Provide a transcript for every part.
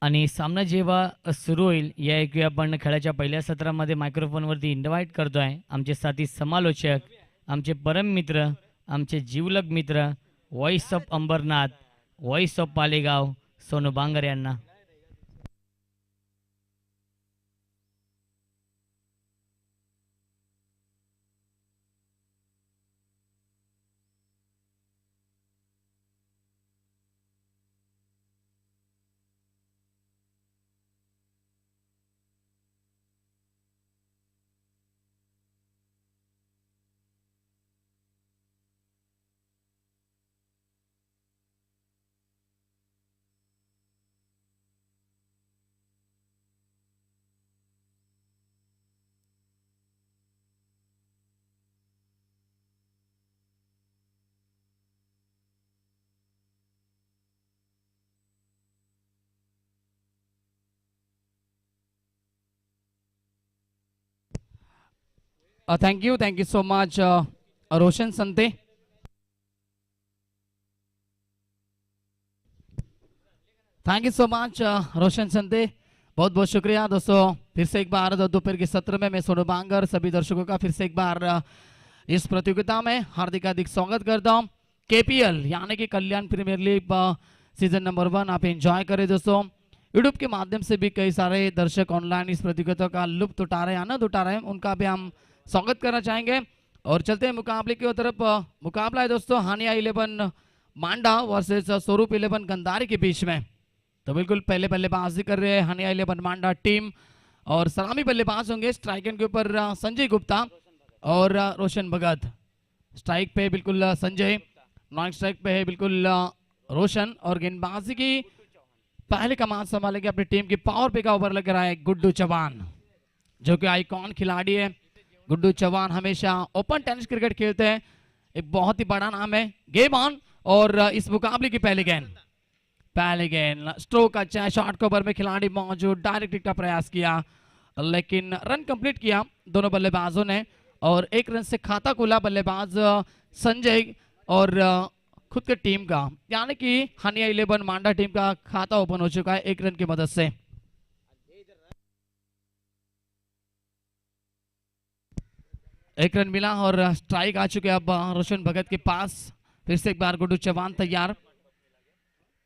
आणि सामना जेव्हा सुरू होईल याऐकूया आपण खेळाच्या पहिल्या सत्रामध्ये मायक्रोफोनवरती इन्व्हाइट करतोय आमचे साथी समालोचक, आमचे परम मित्र, आमचे जीवलग मित्र, voice of Ambernath, voice of Palegaon, Sonu Bangar यांना. Thank you so much, Roshan Sante. Thank you so much Roshan Sante, बहुत बहुत शुक्रिया दोस्तों. फिर से एक बार दोपहर के सत्र में मैं सोनू बांगर सभी दर्शकों का फिर से एक बार इस प्रतियोगिता में हार्दिक स्वागत करता हूं. केपीएल यानी कि कल्याण प्रीमियर लीग सीजन नंबर 1 आप एंजॉय करें दोस्तों. यूट्यूब के माध्यम से भी कई सारे दर्शक ऑनलाइन इस प्रतियोगिता का लुत्फ उठा रहे हैं, आनंद उठा रहे हैं, उनका भी हम स्वागत करना चाहेंगे. और चलते हैं मुकाबले की तरफ. मुकाबला है दोस्तों हानिया 11 मांडा वर्सेस स्वरूप 11 गंधारी के बीच में. तो बिल्कुल पहले बल्लेबाजी कर रहे हैं हानिया 11 मांडा टीम और सलामी बल्लेबाज होंगे स्ट्राइकर के ऊपर संजय गुप्ता और रोशन भगत. स्ट्राइक पे बिल्कुल संजय, नॉन स्ट्राइक पे है बिल्कुल रोशन. और गेंदबाजी की पहले कमान संभालेंगे अपनी टीम की पावर पे का ओवर लग रहा है गुड्डू चौहान, जो कि आइकॉन खिलाड़ी है. गुड्डू चौहान हमेशा ओपन टेनिस क्रिकेट खेलते हैं, एक बहुत ही बड़ा नाम है. Game on. और इस मुकाबले की पहली गेंद स्ट्रोक अच्छा है, शॉर्ट कवर में खिलाड़ी मौजूद, डायरेक्ट का प्रयास किया लेकिन रन कंप्लीट किया दोनों बल्लेबाजों ने. और एक रन से खाता खुला बल्लेबाज संजय और खुद के टीम का, यानी कि हानिया 11 मांडा टीम का खाता ओपन हो चुका है एक रन की मदद से. एक रन मिला और स्ट्राइक आ चुके अब रोशन भगत के पास. फिर से एक बार गुड्डू चौहान तैयार,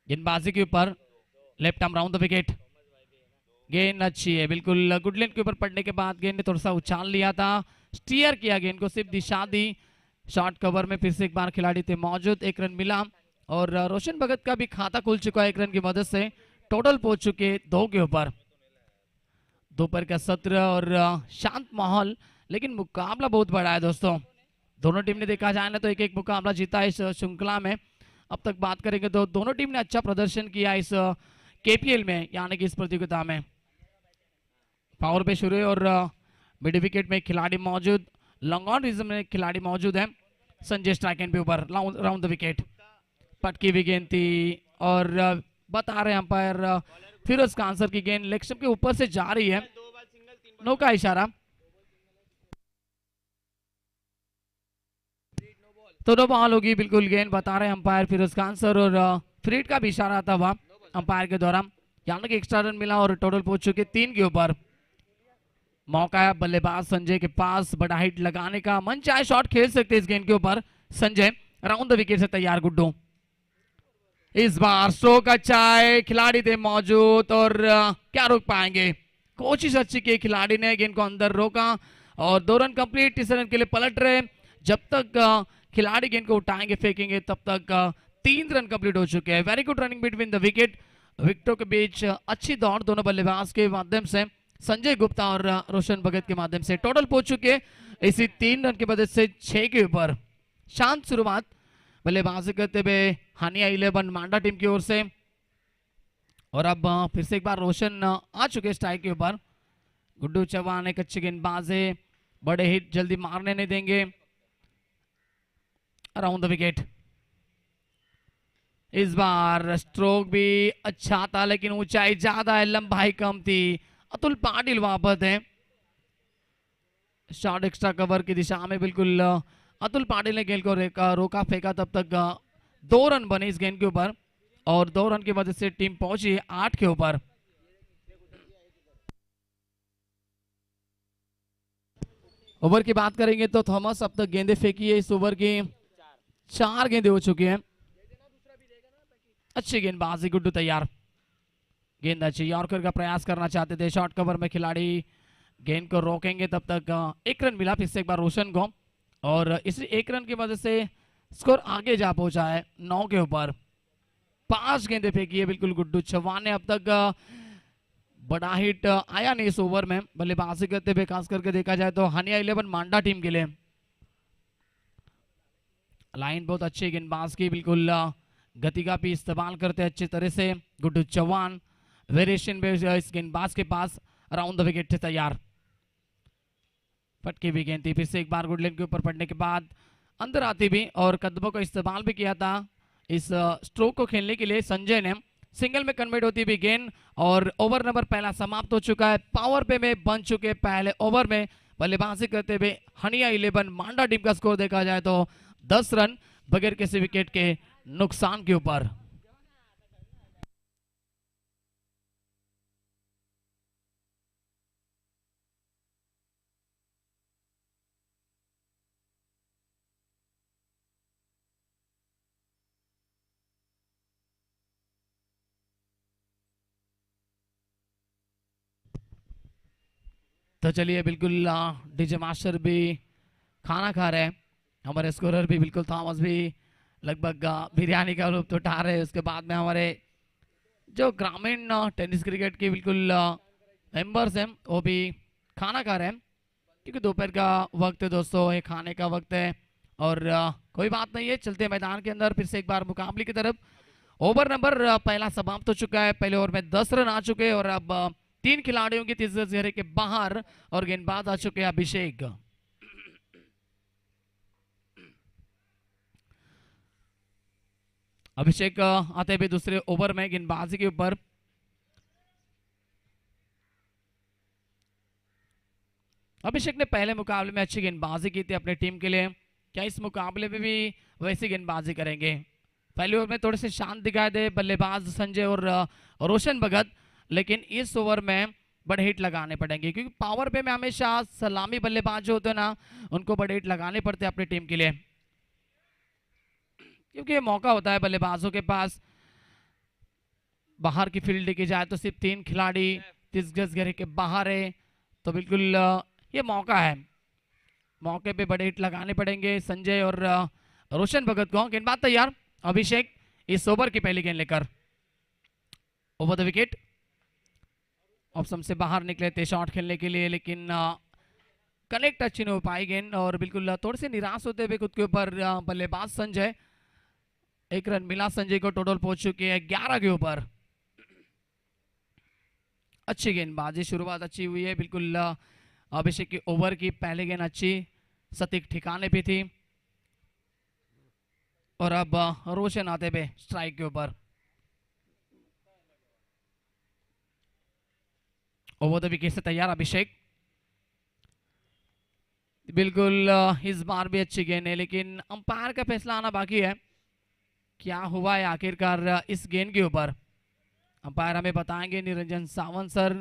गेंदबाजी के ऊपर left arm round the wicket. गेंद अच्छी है बिल्कुल, गुड लेंथ के ऊपर पड़ने के बाद गेंद ने थोड़ा सा उछाल लिया था, स्टीयर किया गेंद को, सिर्फ दिशा दी. शॉर्ट कवर में फिर से एक बार खिलाड़ी थे मौजूद, एक रन मिला. और रोशन भगत का भी खाता खुल चुका है एक रन की मदद से. टोटल पहुंच चुके 2 के ऊपर. दोपहर का सत्र और शांत माहौल, लेकिन मुकाबला बहुत बड़ा है दोस्तों. दोनों टीम ने देखा जाए ना तो एक एक मुकाबला जीता है इस श्रृंखला में. अब तक बात करेंगे तो दोनों टीम ने अच्छा प्रदर्शन किया इस केपीएल में, यानी कि इस प्रतियोगिता में. पावर पे शुरू है और मिड विकेट में खिलाड़ी मौजूद, लॉन्ग ऑन रीजन में खिलाड़ी मौजूद है. संजय स्ट्राइक एंड पे ऊपर राउंड द विकेट, पटकी हुई गेंद थी और बता रहे अंपायर फिरोज का आंसर की गेंद लेग स्टंप के ऊपर से जा रही है, नो का इशारा. तो नो बॉल होगी बिल्कुल, गेंद बता रहे अंपायर फिरोज का आंसर. और फ्रीड का भी इशारा था वहां अंपायर के द्वारा, यानी कि एक्स्ट्रा रन मिला और टोटल पहुंच चुके 3 के ऊपर. मौका है बल्लेबाज संजय के पास बड़ा हिट लगाने का, मन चाहे शॉट खेल सकते इस गेंद के ऊपर. संजय राउंड द विकेट से तैयार गुड्डू. इस बार स्ट्रोक अच्छा है, खिलाड़ी थे मौजूद और क्या रोक पाएंगे. कोशिश अच्छी की खिलाड़ी ने, गेंद को अंदर रोका और 2 रन कंप्लीट. तीसरे रन के लिए पलट रहे. जब तक खिलाड़ी गेंद को उठाएंगे फेंकेंगे तब तक 3 रन कंप्लीट हो चुके हैं. Very good running between the wicket, विकेटों के बीच अच्छी दौड़ दोनों बल्लेबाज के माध्यम से, संजय गुप्ता और रोशन भगत के माध्यम से. टोटल पहुंच चुके इसी 3 रन की मदद से 6 के ऊपर. शांत शुरुआत बल्लेबाजी करते हुए हानिया 11 मांडा टीम की ओर से. और अब फिर से एक बार रोशन आ चुके स्ट्राइक के ऊपर. गुड्डू चौहान एक अच्छी गेंदबाज है, बड़े हिट जल्दी मारने नहीं देंगे. Around the wicket. इस बार स्ट्रोक भी अच्छा था लेकिन ऊंचाई ज्यादा है, लंबाई कम थी. अतुल पाटिल वहां पर थे, शॉट एक्स्ट्रा कवर की दिशा में बिल्कुल अतुल पाटिल ने गेंद को रोका फेंका. तब तक 2 रन बने इस गेंद के ऊपर और 2 रन की मदद से टीम पहुंची 8 के ऊपर. ओवर की बात करेंगे तो थॉमस अब तक गेंदे फेंकी है, इस ओवर की 4 गेंदे हो चुकी हैं। अच्छी गेंदबाजी, गुड्डू तैयार, गेंद अच्छी, यॉर्कर का प्रयास करना चाहते थे, शॉर्ट कवर में खिलाड़ी गेंद को रोकेंगे, तब तक 1 रन मिला फिर से एक बार रोशन को, और इस 1 रन की वजह से स्कोर आगे जा पहुंचा है 9 के ऊपर। 5 गेंदे फेंकी है बिल्कुल गुड्डू चौहान ने, अब तक बड़ा हिट आया नहीं इस ओवर में बल्लेबाजी करते हुए, खास करके देखा जाए तो हानिया 11 मांडा टीम के लिए। लाइन बहुत अच्छी गेंदबाज की, बिल्कुल गति का भी इस्तेमाल करते अच्छी तरह से गुड्डू चौहान। वेरिएशन में इस गेंदबाज के पास अराउंड द विकेट थे तैयार, पटकी भी गेंद थी, फिर से एक बार गुडलैंड के ऊपर पड़ने के बाद अंदर आती भी और कदमों का इस्तेमाल भी किया था इस स्ट्रोक को खेलने के लिए संजय ने। सिंगल में कन्वर्ट होती भी गेंद और ओवर नंबर पहला समाप्त हो चुका है। पावर पे में बन चुके पहले ओवर में बल्लेबाजी करते हुए हनिया 11 मांडा टीम का स्कोर देखा जाए तो 10 रन बगैर किसी विकेट के नुकसान के ऊपर। तो चलिए बिल्कुल डीजे मास्टर भी खाना खा रहे हैं, हमारे स्कोरर भी बिल्कुल थॉमस भी लगभग बिरयानी का लुत्फ उठा रहे हैं। उसके बाद में हमारे जो ग्रामीण टेनिस क्रिकेट के बिल्कुल मेंबर्स हैं वो भी खाना खा रहे हैं, क्योंकि दोपहर का वक्त है दोस्तों, ये खाने का वक्त है। और कोई बात नहीं है, चलते मैदान के अंदर फिर से एक बार मुकाबले की तरफ। ओवर नंबर पहला समाप्त हो चुका है, पहले ओवर में 10 रन आ चुके हैं और अब 3 खिलाड़ियों की तीसरे घेरे के बाहर और गेंदबाज आ चुके हैं अभिषेक। अभिषेक आते हुए दूसरे ओवर में गेंदबाजी के ऊपर। अभिषेक ने पहले मुकाबले में अच्छी गेंदबाजी की थी अपने टीम के लिए, क्या इस मुकाबले में भी वैसी गेंदबाजी करेंगे? पहले ओवर में थोड़े से शांत दिखाई दे बल्लेबाज संजय और रोशन भगत, लेकिन इस ओवर में बड़े हिट लगाने पड़ेंगे, क्योंकि पावर पे में हमेशा सलामी बल्लेबाज जो होते हैं ना, उनको बड़े हिट लगाने पड़ते हैं अपनी टीम के लिए, क्योंकि ये मौका होता है बल्लेबाजों के पास। बाहर की फील्ड की जाए तो सिर्फ 3 खिलाड़ी 30 गज घेरे के बाहर है, तो बिल्कुल ये मौका है, मौके पे बड़े हिट लगाने पड़ेंगे संजय और रोशन भगत को। गेंदबाज तैयार, अभिषेक इस ओवर की पहली गेंद लेकर ओवर द विकेट। ऑप्शन से बाहर निकले थे शॉट खेलने के लिए, लेकिन कनेक्ट अच्छी नहीं हो पाई गेंद और बिल्कुल थोड़े से निराश होते हुए खुद के ऊपर बल्लेबाज संजय। 1 रन मिला संजय को, टोटल पहुंच चुके हैं 11 के ऊपर। अच्छी गेंदबाजी, शुरुआत अच्छी हुई है बिल्कुल। अभिषेक की ओवर की पहली गेंद अच्छी सटीक ठिकाने पे थी और अब रोशन आते हुए स्ट्राइक के ऊपर। ओवर द विकेट से तैयार अभिषेक, बिल्कुल इस बार भी अच्छी गेंद है, लेकिन अंपायर का फैसला आना बाकी है। क्या हुआ है आखिरकार इस गेंद के ऊपर, अंपायर हमें बताएंगे। Niranjan Sawant sir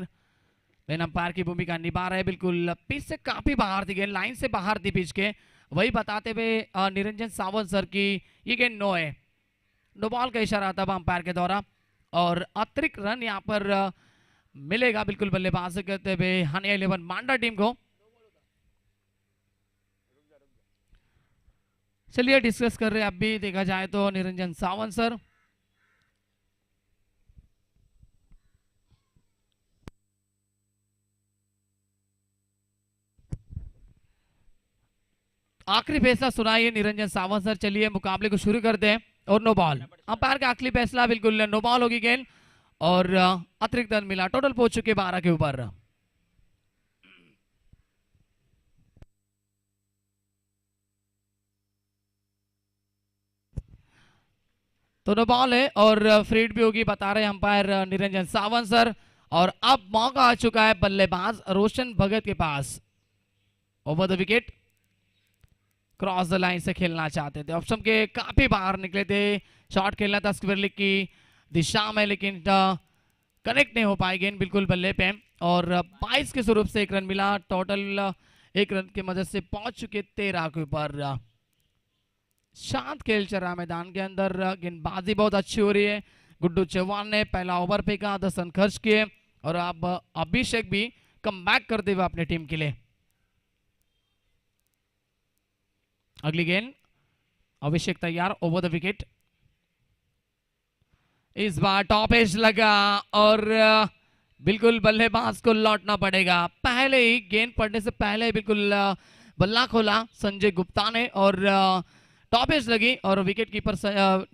main umpire की भूमिका निभा रहे हैं। बिल्कुल पिच से काफी बाहर थी गेंद, लाइन से बाहर थी पिच के, वही बताते हुए निरंजन सावंत सर की ये गेंद नो है, नो बॉल का इशारा था अंपायर के द्वारा और अतिरिक्त रन यहाँ पर मिलेगा बिल्कुल बल्लेबाजी करते हुए हानिया 11 मांडा टीम को। चलिए डिस्कस कर रहे हैं अब भी देखा जाए तो निरंजन सावंत सर। आखिरी फैसला सुनाइए निरंजन सावंत सर। चलिए मुकाबले को शुरू करते हैं और नो बॉल, अंपायर का आखिरी फैसला बिल्कुल नो बॉल होगी गेंद और अतिरिक्त रन मिला, टोटल पहुंच चुके 12 के ऊपर। तो नो बॉल है और फ्रीड भी होगी बता रहे अंपायर निरंजन सावंत सर। और अब मौका आ चुका है बल्लेबाज रोशन भगत के पास, over the wicket, cross the line से खेलना चाहते थे, ऑप्शन के काफी बाहर निकले थे, शॉट खेलना था स्क्वायर लेग की दिशा में, लेकिन कनेक्ट नहीं हो पाई गेंद बिल्कुल बल्ले पे और 22 के स्वरूप से 1 रन मिला, टोटल 1 रन की मदद से पहुंच चुके 13 के ऊपर। शांत खेल चल रहा है मैदान के अंदर, गेंदबाजी बहुत अच्छी हो रही है। गुड्डू चौहान ने पहला ओवर फेंका, 10 रन खर्च किए और अब अभिषेक भी कम बैक करते हुए अपनी टीम के लिए। अगली गेंद, अभिषेक तैयार, ओवर द विकेट। इस बार टॉप एज लगा और बिल्कुल बल्लेबाज को लौटना पड़ेगा। पहले ही गेंद पड़ने से पहले बिल्कुल बल्ला खोला संजय गुप्ता ने और टॉप एज लगी और विकेट कीपर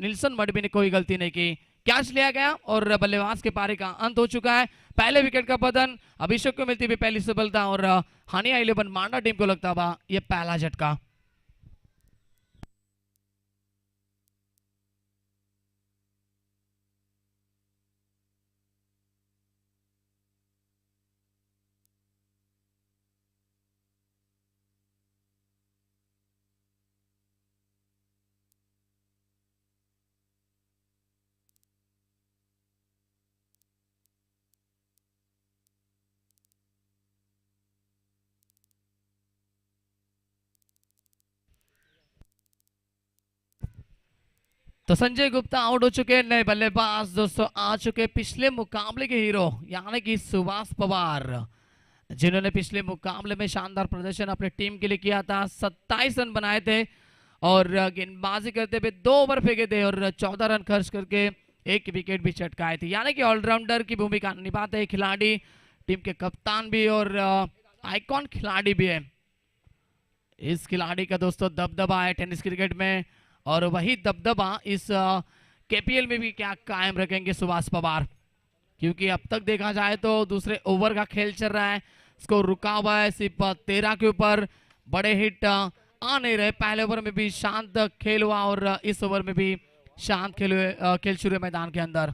निल्सन मडबी ने कोई गलती नहीं की। कैच लिया गया और बल्लेबाज के पारी का अंत हो चुका है। पहले विकेट का पतन, अभिषेक को मिलती हुई पहली सफलता और हानिया 11 मांडा टीम को लगता हुआ यह पहला झटका। तो संजय गुप्ता आउट हो चुके, नए बल्लेबाज दोस्तों आ चुके पिछले मुकाबले के हीरो यानी कि सुभाष पवार, जिन्होंने पिछले मुकाबले में शानदार प्रदर्शन अपनी टीम के लिए किया था। 27 रन बनाए थे और गेंदबाजी करते हुए 2 ओवर फेंके थे और 14 रन खर्च करके 1 विकेट भी चटकाए थे, यानी कि ऑलराउंडर की भूमिका निभाते हैं खिलाड़ी, टीम के कप्तान भी और आइकॉन खिलाड़ी भी है। इस खिलाड़ी का दोस्तों दबदबा है टेनिस क्रिकेट में और वही दबदबा इस केपीएल में भी क्या कायम रखेंगे सुभाष पवार, क्योंकि अब तक देखा जाए तो दूसरे ओवर का खेल चल रहा है, स्कोर रुका हुआ है सिर्फ 13 के ऊपर। बड़े हिट आ नहीं रहे, पहले ओवर में भी शांत खेल हुआ और इस ओवर में भी शांत खेल शुरू है मैदान के अंदर।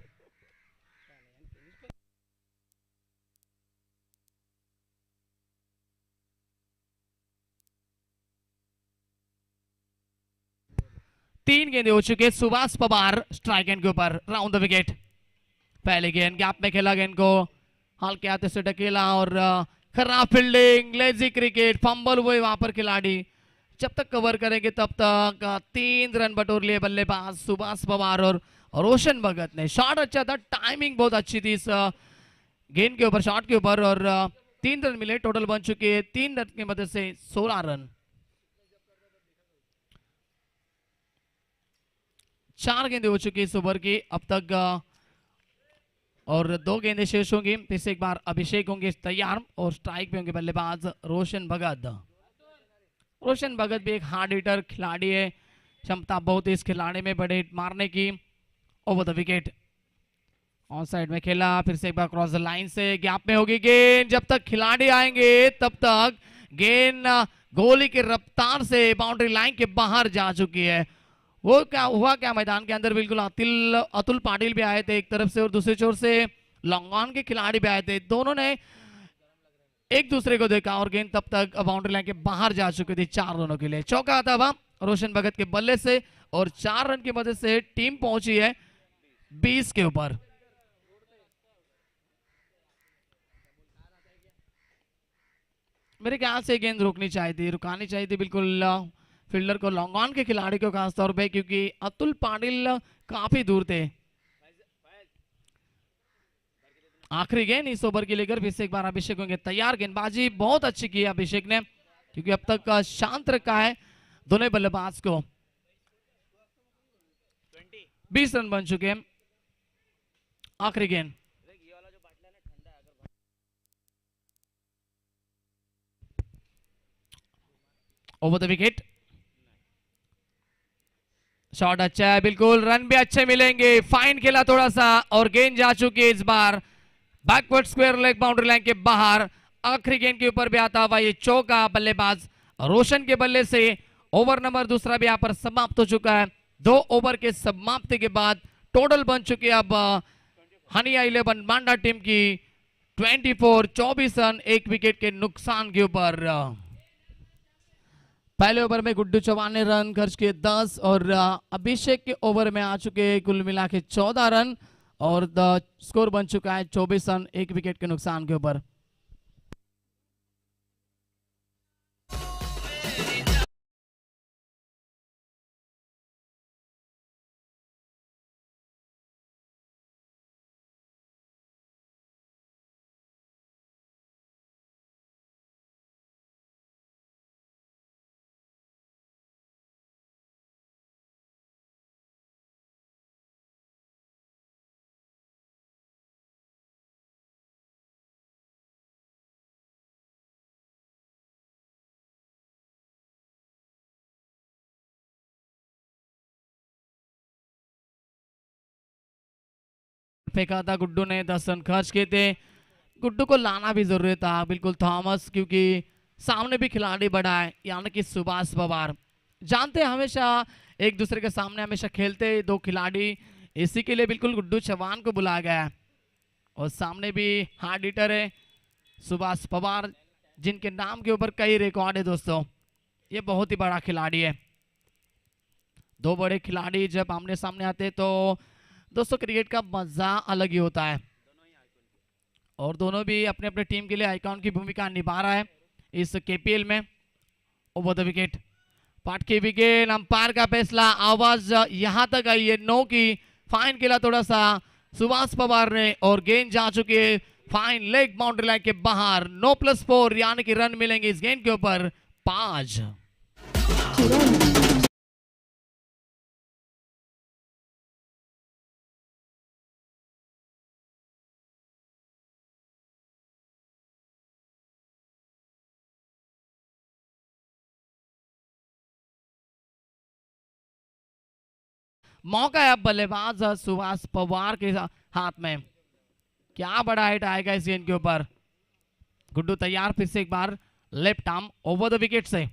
तीन गेंदे हो चुके सुभाष पवार स्ट्राइक एंड के ऊपर, राउंड द विकेट। पहले गेंद गैप में खेला, गेंद को हल्के हाथ से ढकेला और खराब फील्डिंग, लेजी क्रिकेट, फंबल हुए वहां पर खिलाड़ी। जब तक कवर करेंगे तब तक 3 रन बटोर लिए बल्लेबाज सुभाष पवार और रोशन भगत ने। शॉट अच्छा था, टाइमिंग बहुत अच्छी थी इस गेंद के ऊपर, शॉट के ऊपर और 3 रन मिले। टोटल बन चुके हैं 3 रन की मदद से 16 रन। 4 गेंदें हो चुकी इस ओवर की अब तक और 2 गेंदें शेष होंगी। फिर से एक बार अभिषेक होंगे तैयार और स्ट्राइक पे होंगे बल्लेबाज रोशन भगत। रोशन भगत भी एक हार्ड हिटर खिलाड़ी है, क्षमता बहुत है इस खिलाड़ी में बड़े हिट मारने की। Over the wicket, on side में खेला, फिर से एक बार क्रॉस द लाइन से गैप में होगी गेंद। जब तक खिलाड़ी आएंगे तब तक गेंद गोली की रफ्तार से बाउंड्री लाइन के बाहर जा चुकी है। वो क्या हुआ, क्या मैदान के अंदर बिल्कुल अतुल पाटिल भी आए थे एक तरफ से और दूसरी ओर से लॉन्गॉन के खिलाड़ी भी आए थे। दोनों ने एक दूसरे को देखा और गेंद तब तक बाउंड्री लाइन के बाहर जा चुकी थी 4 रनों के लिए। चौका आता हुआ रोशन भगत के बल्ले से और 4 रन की मदद से टीम पहुंची है 20 के ऊपर। मेरे ख्याल से गेंद रोकनी चाहिए थी, रुकानी चाहिए थी बिल्कुल फील्डर को, लॉन्गॉन के खिलाड़ी को खासतौर पे, क्योंकि अतुल पाटिल काफी दूर थे। आखिरी गेंद इस ओवर की लेकर फिर से एक बार अभिषेक होंगे तैयार। गेंदबाजी बहुत अच्छी की अभिषेक ने, क्योंकि अब तक शांत रखा है दोनों बल्लेबाज को। 20 रन बन चुके हैं। आखिरी गेंद, ओवर द विकेट। शॉट अच्छा है बिल्कुल, रन भी अच्छे मिलेंगे। फाइन खेला थोड़ा सा और गेंद जा चुकी है इस बार backward square leg boundary line के बाहर। आखिरी गेंद के ऊपर भी आता हुआ ये चौका बल्लेबाज रोशन के बल्ले से। ओवर नंबर दूसरा भी यहां पर समाप्त हो चुका है। 2 ओवर के समाप्ति के बाद टोटल बन चुके अब हनिया 11 मांडा टीम की 24 रन 1 विकेट के नुकसान के ऊपर। पहले ओवर में गुड्डू चौहान ने रन खर्च किए 10 और अभिषेक के ओवर में आ चुके कुल मिला के 14 रन और स्कोर बन चुका है 24 रन 1 विकेट के नुकसान के ऊपर। फेंका था गुड्डू ने, 10 रन खर्च किए थे। गुड्डू को लाना भी जरूरी था बिल्कुल थॉमस, क्योंकि सामने भी खिलाड़ी बड़ा है यानी कि सुभाष पवार। जानते हैं हमेशा एक दूसरे के सामने हमेशा खेलते दो खिलाड़ी, इसी के लिए बिल्कुल गुड्डू चौहान को बुलाया गया है। और सामने भी हार्ड हिटर है सुभाष पवार, जिनके नाम के ऊपर कई रिकॉर्ड है दोस्तों। ये बहुत ही बड़ा खिलाड़ी है। दो बड़े खिलाड़ी जब आमने सामने आते हैं तो दोस्तों क्रिकेट का मजा अलग ही होता है। और दोनों भी अपने अपने टीम के लिए आइकॉन की भूमिका निभा रहा है इस केपीएल में। ओवर द विकेट, पाट की विकेट, अंपायर का फैसला, आवाज यहां तक आई है नो की, फाइन खेला थोड़ा सा सुभाष पवार ने और गेंद जा चुकी है फाइन लेग बाउंड्री लाइन के बाहर। 9+4 यानी कि रन मिलेंगे इस गेंद के ऊपर 5। मौका है अब बल्लेबाज सुभाष पवार के हाथ में, क्या बड़ा हिट आएगा इस गेंद के ऊपर। गुड्डू तैयार, फिर से एक बार left arm over the wicket से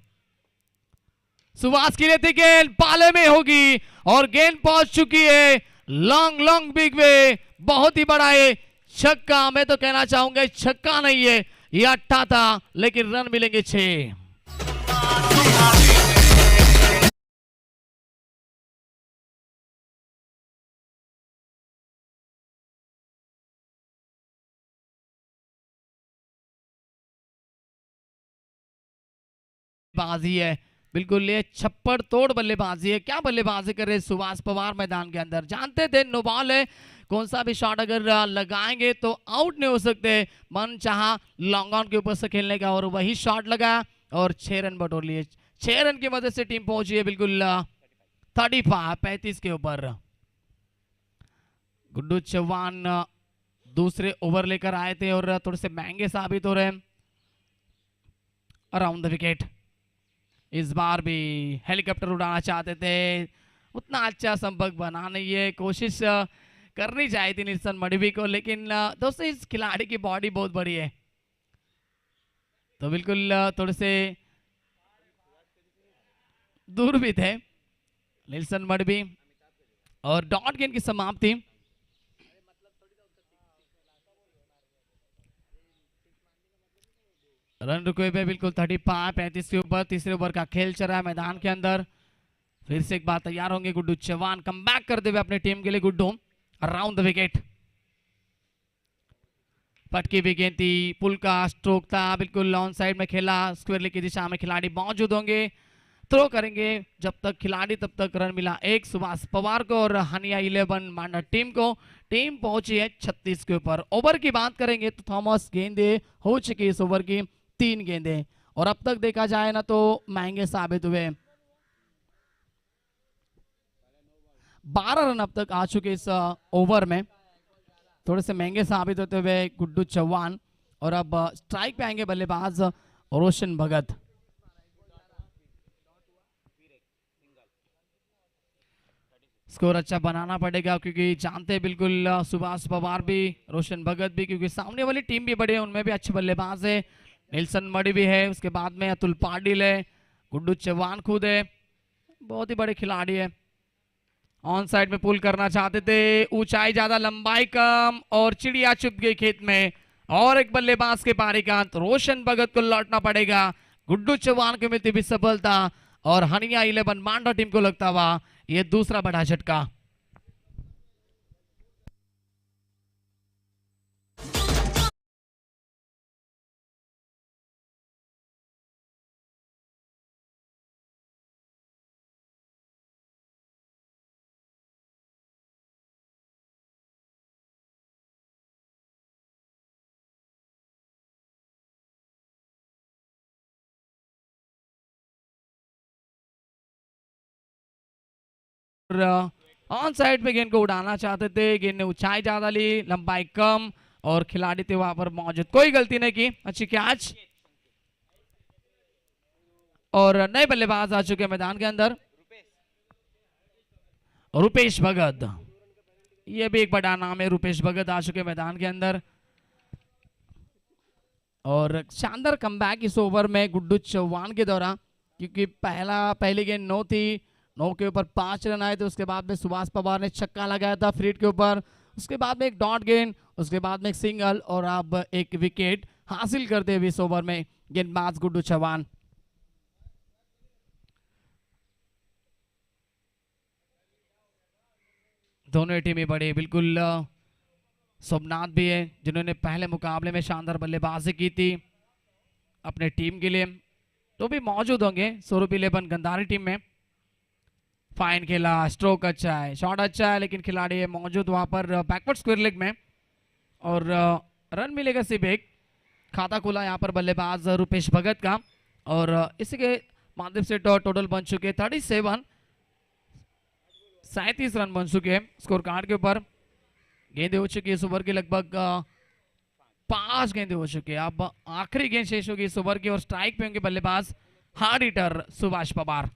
सुभाष की लेती गेंद पाले में होगी और गेंद पहुंच चुकी है लॉन्ग लॉन्ग बिग वे, बहुत ही बड़ा है छक्का। मैं तो कहना चाहूंगा छक्का नहीं है, यह अट्ठा था, लेकिन रन मिलेंगे 6। बाजी है बिल्कुल, ये छप्पड़ तोड़ बल्लेबाजी है। क्या बल्लेबाजी कर रहे सुभाष पवार मैदान के अंदर, जानते थे नो बॉल है, कौन सा भी शॉट अगर लगाएंगे तो आउट नहीं हो सकते। मन चाहा लॉन्ग ऑन के ऊपर से खेलने का और वही शॉट लगा और 6 रन बटोर लिए। 6 रन की मदद से टीम पहुंची है बिल्कुल 35 के ऊपर। गुड्डू चौहान दूसरे ओवर लेकर आए थे और थोड़े से महंगे साबित हो रहे हैं। अराउंड द विकेट, इस बार भी हेलीकॉप्टर उड़ाना चाहते थे, उतना अच्छा संपर्क बना नहीं है, कोशिश करनी चाहिए थी निल्सन मडवी को, लेकिन दोस्तों इस खिलाड़ी की बॉडी बहुत बड़ी है तो बिल्कुल थोड़े से दूर भी थे निल्सन मडवी। और डॉट गेंद की समाप्ति। रन रुके पे बिल्कुल 35 के ऊपर। तीसरे ओवर का खेल चल रहा है मैदान के अंदर। फिर से एक बार तैयार होंगे गुड्डू चौहान, कम बैक करते हुए अपने टीम के लिए। गुड्डू अराउंड द विकेट, पटकी भी गेंद थी, पुल का स्ट्रोक था, बिल्कुल लॉन साइड में खेला, स्क्वायर की दिशा में खिलाड़ी मौजूद होंगे, थ्रो करेंगे जब तक खिलाड़ी तब तक रन मिला 1 सुभाष पवार को और हनिया 11 मांडा टीम को। टीम पहुंची है 36 के ऊपर। ओवर की बात करेंगे तो थॉमस गेंदे हो चुकी इस ओवर की 3 गेंदें और अब तक देखा जाए ना तो महंगे साबित हुए। 12 रन अब तक आ चुके इस ओवर में, थोड़े से महंगे साबित होते हुए गुड्डू चौहान। और अब स्ट्राइक पे आएंगे बल्लेबाज रोशन भगत। स्कोर अच्छा बनाना पड़ेगा क्योंकि जानते हैं बिल्कुल सुभाष पवार भी रोशन भगत भी, क्योंकि सामने वाली टीम भी बड़ी है, उनमें भी अच्छे बल्लेबाज है। निल्सन मडी भी है, उसके बाद में अतुल पाटिल है, गुड्डू चौहान खुद है, बहुत ही बड़े खिलाड़ी है। ऑन साइड में पुल करना चाहते थे, ऊंचाई ज्यादा लंबाई कम और चिड़िया चुप गई खेत में। और एक बल्लेबाज के पारी का रोशन भगत को लौटना पड़ेगा। गुड्डू चौहान को मिलती भी सफलता और हनिया 11 मांडा टीम को लगता हुआ ये दूसरा बड़ा झटका। ऑन साइड में गेंद को उड़ाना चाहते थे, गेंद ने ऊंचाई ज्यादा ली, लंबाई कम और खिलाड़ी थे वहां पर मौजूद, कोई गलती नहीं की, अच्छी कैच। और नए बल्लेबाज आ चुके मैदान के अंदर, रुपेश भगत। ये भी एक बड़ा नाम है, रुपेश भगत आ चुके मैदान के अंदर और शानदार कमबैक इस ओवर में गुड्डू चौहान के द्वारा, क्योंकि पहली गेंद 9 थी, 9 के ऊपर 5 रन आए थे। उसके बाद में सुभाष पवार ने छक्का लगाया था फ्रीड के ऊपर, उसके बाद में एक डॉट गेंद, उसके बाद में एक सिंगल और अब एक विकेट हासिल करते हुए इस ओवर में गेंदबाज गुड्डू चौहान। दोनों टीमें बड़े बिल्कुल सोमनाथ भी है जिन्होंने पहले मुकाबले में शानदार बल्लेबाजी की थी अपने टीम के लिए, तो भी मौजूद होंगे स्वरूप 11 गंधारी टीम में। फाइन खेला, स्ट्रोक अच्छा है, शॉट अच्छा है, लेकिन खिलाड़ी है मौजूद वहां पर बैकवर्ड स्क्वायर लेग में और रन मिलेगा सिर्फ एक। खाता खुला यहाँ पर बल्लेबाज रुपेश भगत का और इसी के माध्यम से टोटल बन चुके 37 रन बन चुके हैं स्कोर कार्ड के ऊपर। गेंदें हो चुकी है इस ओवर की लगभग 5 गेंदें हो चुकी है। अब आखिरी गेंद शेष होगी इस ओवर की और स्ट्राइक पे होंगे बल्लेबाज हार्ड हिटर सुभाष पवार।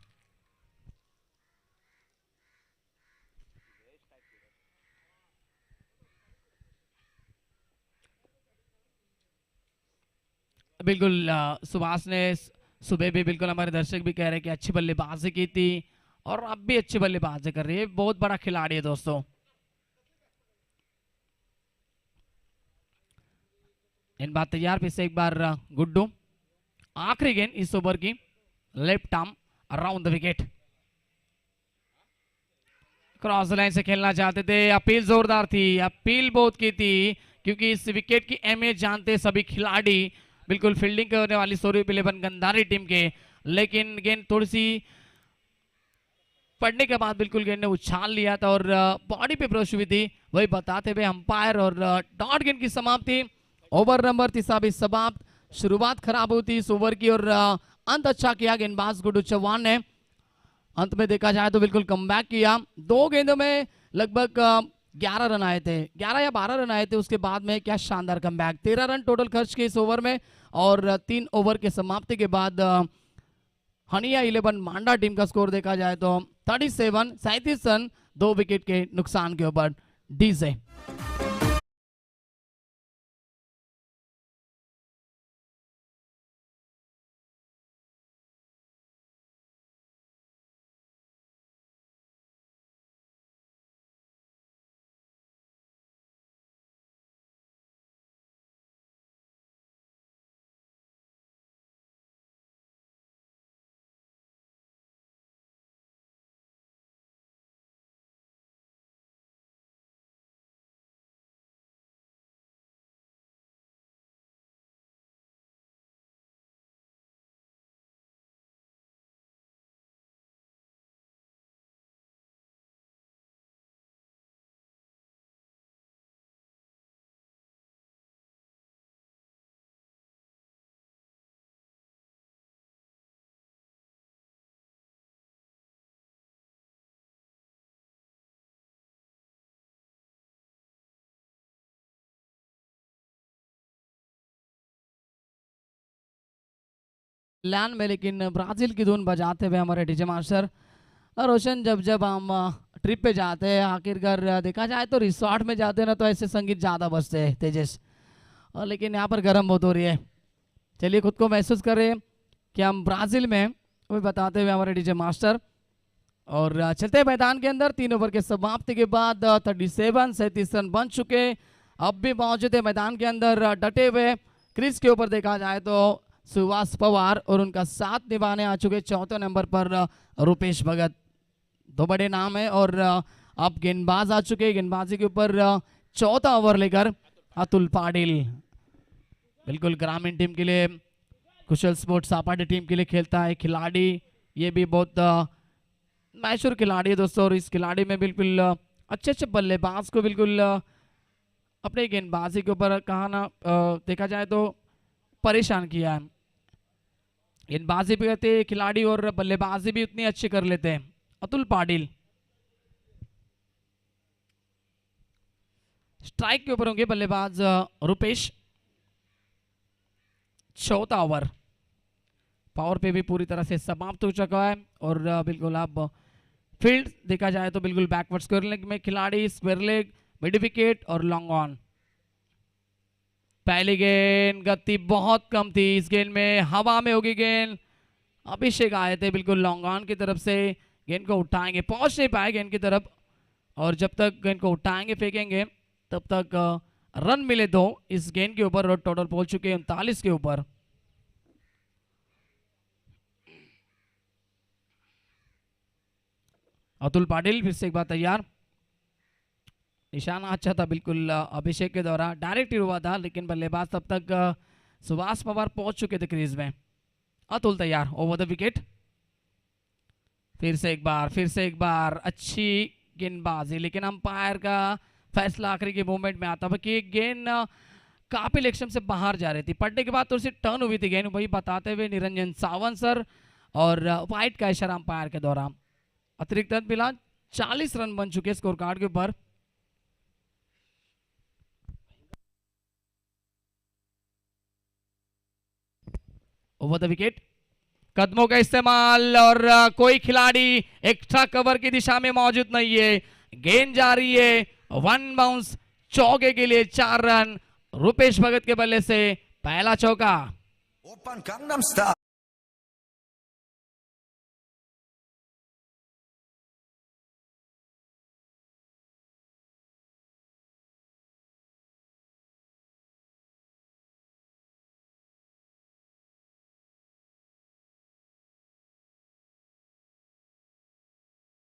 बिल्कुल सुभाष ने सुबह भी बिल्कुल हमारे दर्शक भी कह रहे हैं कि अच्छी बल्लेबाजी की थी और अब भी अच्छी बल्लेबाजी कर रही है, बहुत बड़ा खिलाड़ी है दोस्तों। इन बात तैयार, फिर से एक बार गुड्डू, आखिरी गेंद इस ओवर की, left arm around the wicket, cross line से खेलना चाहते थे। अपील जोरदार थी, अपील बहुत की थी, क्योंकि इस विकेट की अहमियत जानते सभी खिलाड़ी, बिल्कुल फील्डिंग करने वाली स्वरूप 11 गंधारी टीम के, लेकिन गेंद थोड़ी सी पड़ने के बाद बिल्कुल गेंद ने उछाल लिया था और बॉडी पे ब्रश हुई थी, वही बताते हुए अंपायर और डॉट गेंद की समाप्ति। ओवर नंबर 3 भी समाप्त। शुरुआत खराब हुई थी इस ओवर की और अंत अच्छा किया गेंदबाज गुड्डू चौहान ने। अंत में देखा जाए तो बिल्कुल कमबैक किया। 2 गेंदों में लगभग 11 रन आए थे, 11 या 12 रन आए थे। उसके बाद में क्या शानदार कमबैक, 13 रन टोटल खर्च किए इस ओवर में और 3 ओवर के समाप्ति के बाद हनिया 11 मांडा टीम का स्कोर देखा जाए तो 37 रन 2 विकेट के नुकसान के ऊपर डीजे। लैंड में लेकिन ब्राजील की धुन बजाते हुए हमारे डीजे मास्टर रोशन, जब हम ट्रिप पे जाते हैं, आखिरकार देखा जाए तो रिसोर्ट में जाते हैं ना, तो ऐसे संगीत ज़्यादा बजते हैं तेजस, और लेकिन यहाँ पर गर्म बहुत हो रही है। चलिए खुद को महसूस कर रहे हैं कि हम ब्राज़ील में, वो बताते हुए हमारे डीजे मास्टर। और चलते मैदान के अंदर 3 ओवर के समाप्ति के बाद 37 रन बन चुके, अब भी मौजूद है मैदान के अंदर डटे हुए। क्रीज के ऊपर देखा जाए तो सुभाष पवार और उनका साथ निभाने आ चुके 4थे नंबर पर रुपेश भगत, 2 बड़े नाम है। और अब गेंदबाज आ चुके, गेंदबाजी के ऊपर 4था ओवर लेकर अतुल पाटिल, बिल्कुल ग्रामीण टीम के लिए, कुशल स्पोर्ट्स सापाटी टीम के लिए खेलता है खिलाड़ी। ये भी बहुत मशहूर खिलाड़ी है दोस्तों, और इस खिलाड़ी में बिल्कुल अच्छे बल्लेबाज को बिल्कुल अपने गेंदबाजी के ऊपर कहा ना देखा जाए तो परेशान किया है। गेंदबाजी भी करते हैं खिलाड़ी और बल्लेबाजी भी उतनी अच्छी कर लेते हैं अतुल पाटिल। स्ट्राइक के ऊपर होंगे बल्लेबाज रुपेश। 4था ओवर पावर पे भी पूरी तरह से समाप्त हो चुका है और बिल्कुल अब फील्ड देखा जाए तो बिल्कुल बैकवर्ड स्क्वायर लेग में खिलाड़ी, स्क्वायर लेग, मिड विकेट और लॉन्ग ऑन। पहली गेंद गति बहुत कम थी, इस गेंद में हवा में होगी गेंद। अभिषेक आए थे बिल्कुल लॉन्ग ऑन की तरफ से, गेंद को उठाएंगे, पहुंच नहीं पाए गेंद की तरफ, और जब तक गेंद को उठाएंगे फेंकेंगे तब तक रन मिले 2 इस गेंद के ऊपर, और टोटल पहुंच चुके हैं 39 के ऊपर। अतुल पाटिल फिर से एक बार तैयार, निशाना अच्छा था बिल्कुल अभिषेक के द्वारा, डायरेक्ट ही हुआ था, लेकिन बल्लेबाज तब तक सुभाष पवार पहुंच चुके थे क्रीज में। अतुल तैयार, ओवर द विकेट, फिर से एक बार अच्छी गेंदबाजी, लेकिन अंपायर का फैसला आखिरी के मोमेंट में आता है कि गेंद काफी लेक्शम से बाहर जा रही थी, पड़ने के बाद थोड़ी सी टर्न हुई थी गेंद, वही बताते हुए निरंजन सावंत सर, और वाइट का इशारा अंपायर के द्वारा। अतिरिक्त रन मिला, 40 रन बन चुके स्कोर कार्ड के ऊपर। ओवर द विकेट, कदमों का इस्तेमाल, और कोई खिलाड़ी एक्स्ट्रा कवर की दिशा में मौजूद नहीं है, गेंद जा रही है 1 बाउंस, चौके के लिए 4 रन, रुपेश भगत के बल्ले से पहला चौका। Open gangnam style.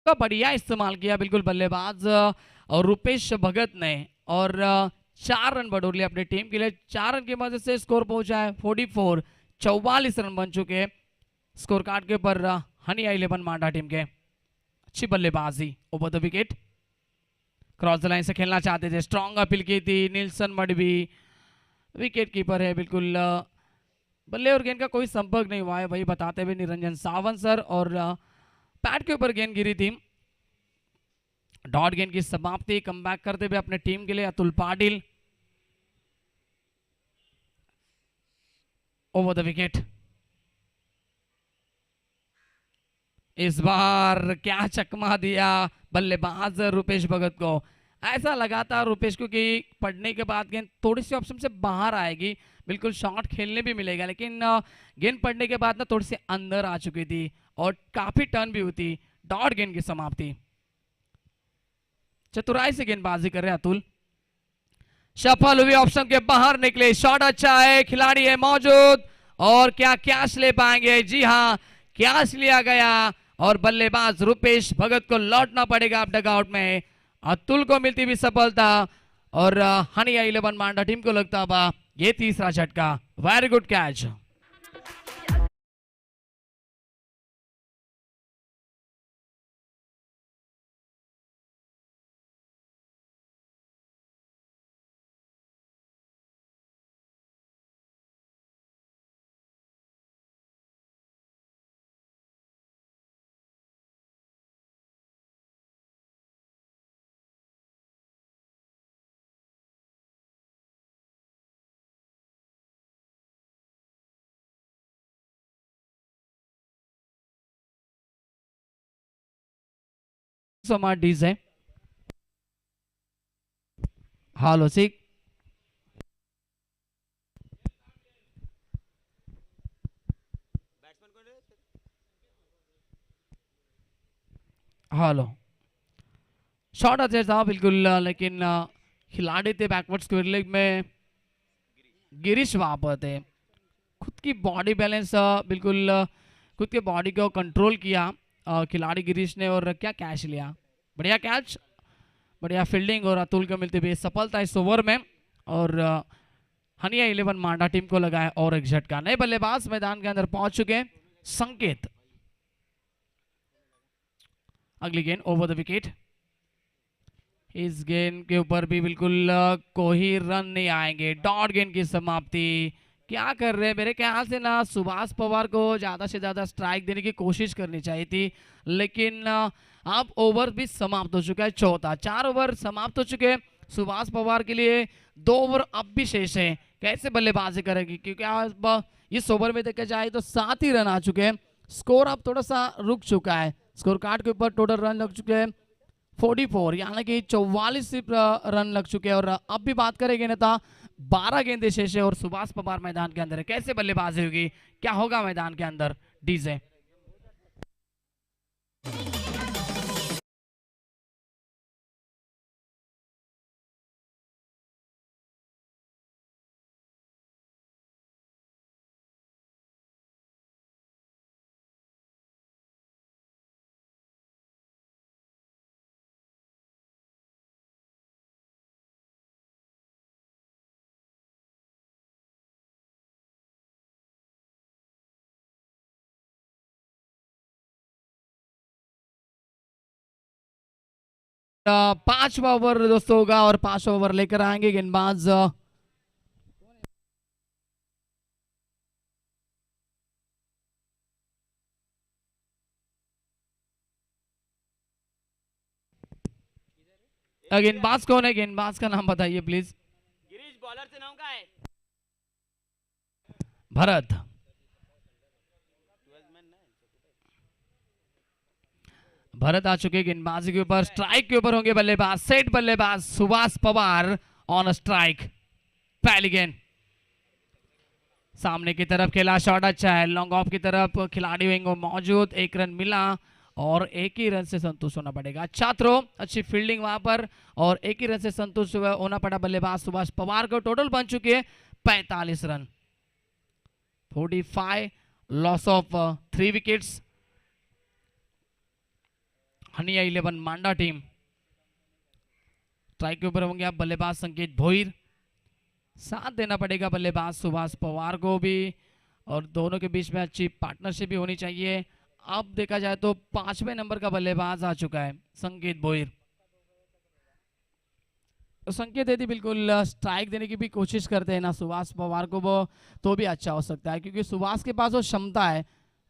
का बढ़िया इस्तेमाल किया बिल्कुल बल्लेबाज और रुपेश भगत ने, और 4 रन बढ़ोर लिया अपनी टीम के लिए। 4 रन की मदद से स्कोर पहुंचा है 44, 44 रन बन चुके स्कोर कार्ड के ऊपर हनी 11 मांडा टीम के। अच्छी बल्लेबाजी, over the wicket, cross the line से खेलना चाहते थे, स्ट्रॉन्ग अपील की थी नीलसन मडवी, विकेट कीपर है बिल्कुल, बल्ले और गेंद का कोई संपर्क नहीं हुआ है, वही बताते हुए निरंजन सावंत सर, और पैड के ऊपर गेंद गिरी थी। डॉट गेंद की समाप्ति, कमबैक करते हुए अपने टीम के लिए Atul Patil, over the wicket. इस बार क्या चकमा दिया बल्लेबाज रुपेश भगत को, ऐसा लगा था रुपेश को कि पड़ने के बाद गेंद थोड़ी सी ऑप्शन से बाहर आएगी, बिल्कुल शॉट खेलने भी मिलेगा, लेकिन गेंद पड़ने के बाद ना थोड़ी सी अंदर आ चुकी थी और काफी टर्न भी हुई। डॉट गेंद की समाप्ति, चतुराई से गेंदबाजी कर रहे अतुल, सफल हुए, ऑप्शन के बाहर निकले, शॉट अच्छा है, खिलाड़ी है मौजूद, और क्या कैच ले पाएंगे? जी हां, कैच लिया गया, और बल्लेबाज रुपेश भगत को लौटना पड़ेगा अब डगआउट में। अतुल को मिलती हुई सफलता, और हनी 11 मांडा टीम को लगता हुआ ये तीसरा झटका। Very good catch. डीज है हालो सिक, हालो शॉट अच्छा था बिल्कुल, लेकिन खिलाड़ी थे बैकवर्ड स्क्वायर लेग में, गिरीश वहां पर थे, खुद की बॉडी बैलेंस बिल्कुल खुद के बॉडी को कंट्रोल किया खिलाड़ी गिरीश ने, और क्या कैच लिया, बढ़िया कैच, बढ़िया फील्डिंग, और अतुल को मिलती हुई सफलता इस ओवर में, और हनिया 11 मांडा टीम को लगा है और एक झटका। नए बल्लेबाज मैदान के अंदर पहुंच चुके संकेत। अगली गेंद ओवर द विकेट, इस गेंद के ऊपर भी बिल्कुल कोई रन नहीं आएंगे। डॉट गेंद की समाप्ति, क्या कर रहे हैं? मेरे ख्याल से ना सुभाष पवार को ज्यादा से ज्यादा स्ट्राइक देने की कोशिश करनी चाहिए थी, लेकिन अब ओवर भी समाप्त हो चुका है, चौथा, 4 ओवर समाप्त हो चुके हैं सुभाष पवार के लिए, 2 ओवर अब भी शेष है, कैसे बल्लेबाजी करेगी? क्योंकि अब इस ओवर में देखा जाए तो 7 ही रन आ चुके हैं, स्कोर अब थोड़ा सा रुक चुका है, स्कोर कार्ड के ऊपर टोटल रन लग चुके हैं 44, यानी कि 44 रन लग चुके हैं। और अब भी बात करेंगे नेता, 12 गेंदें शेष है और सुभाष पवार मैदान के अंदर है। कैसे बल्लेबाजी होगी, क्या होगा मैदान के अंदर, डीजे। पांचवा ओवर दोस्तों होगा और 5 ओवर लेकर आएंगे गेंदबाज गेंदबाज कौन है, गेंदबाज का नाम बताइए प्लीज। गिरीश, बॉलर से नाम का है भरत। भरत आ चुके गेंदबाजी के ऊपर, स्ट्राइक के ऊपर होंगे बल्लेबाज, सेट बल्लेबाज सुभाष पवार ऑन स्ट्राइक। पहली गेंद सामने की तरफ खेला, शॉट अच्छा है, लॉन्ग ऑफ की तरफ खिलाड़ी होंगे मौजूद, 1 रन मिला और 1 ही रन से संतुष्ट होना पड़ेगा। अच्छा थ्रो, अच्छी फील्डिंग वहां पर और 1 ही रन से संतुष्ट होना पड़ा बल्लेबाज सुभाष पवार को। टोटल बन चुके हैं 45 run, 45, loss of 3 wickets. Haniyeh 11 Manda team. Strike के ऊपर होंगे आप बल्लेबाज संकेत भोईर, साथ देना पड़ेगा बल्लेबाज सुभाष पवार को भी और दोनों के बीच में अच्छी पार्टनरशिप भी होनी चाहिए। अब देखा जाए तो 5वें नंबर का बल्लेबाज आ चुका है संकेत भोईर। तो संकेत यदि बिल्कुल स्ट्राइक देने की भी कोशिश करते हैं ना सुभाष पवार को, वो तो भी अच्छा हो सकता है क्योंकि सुभाष के पास वो क्षमता है।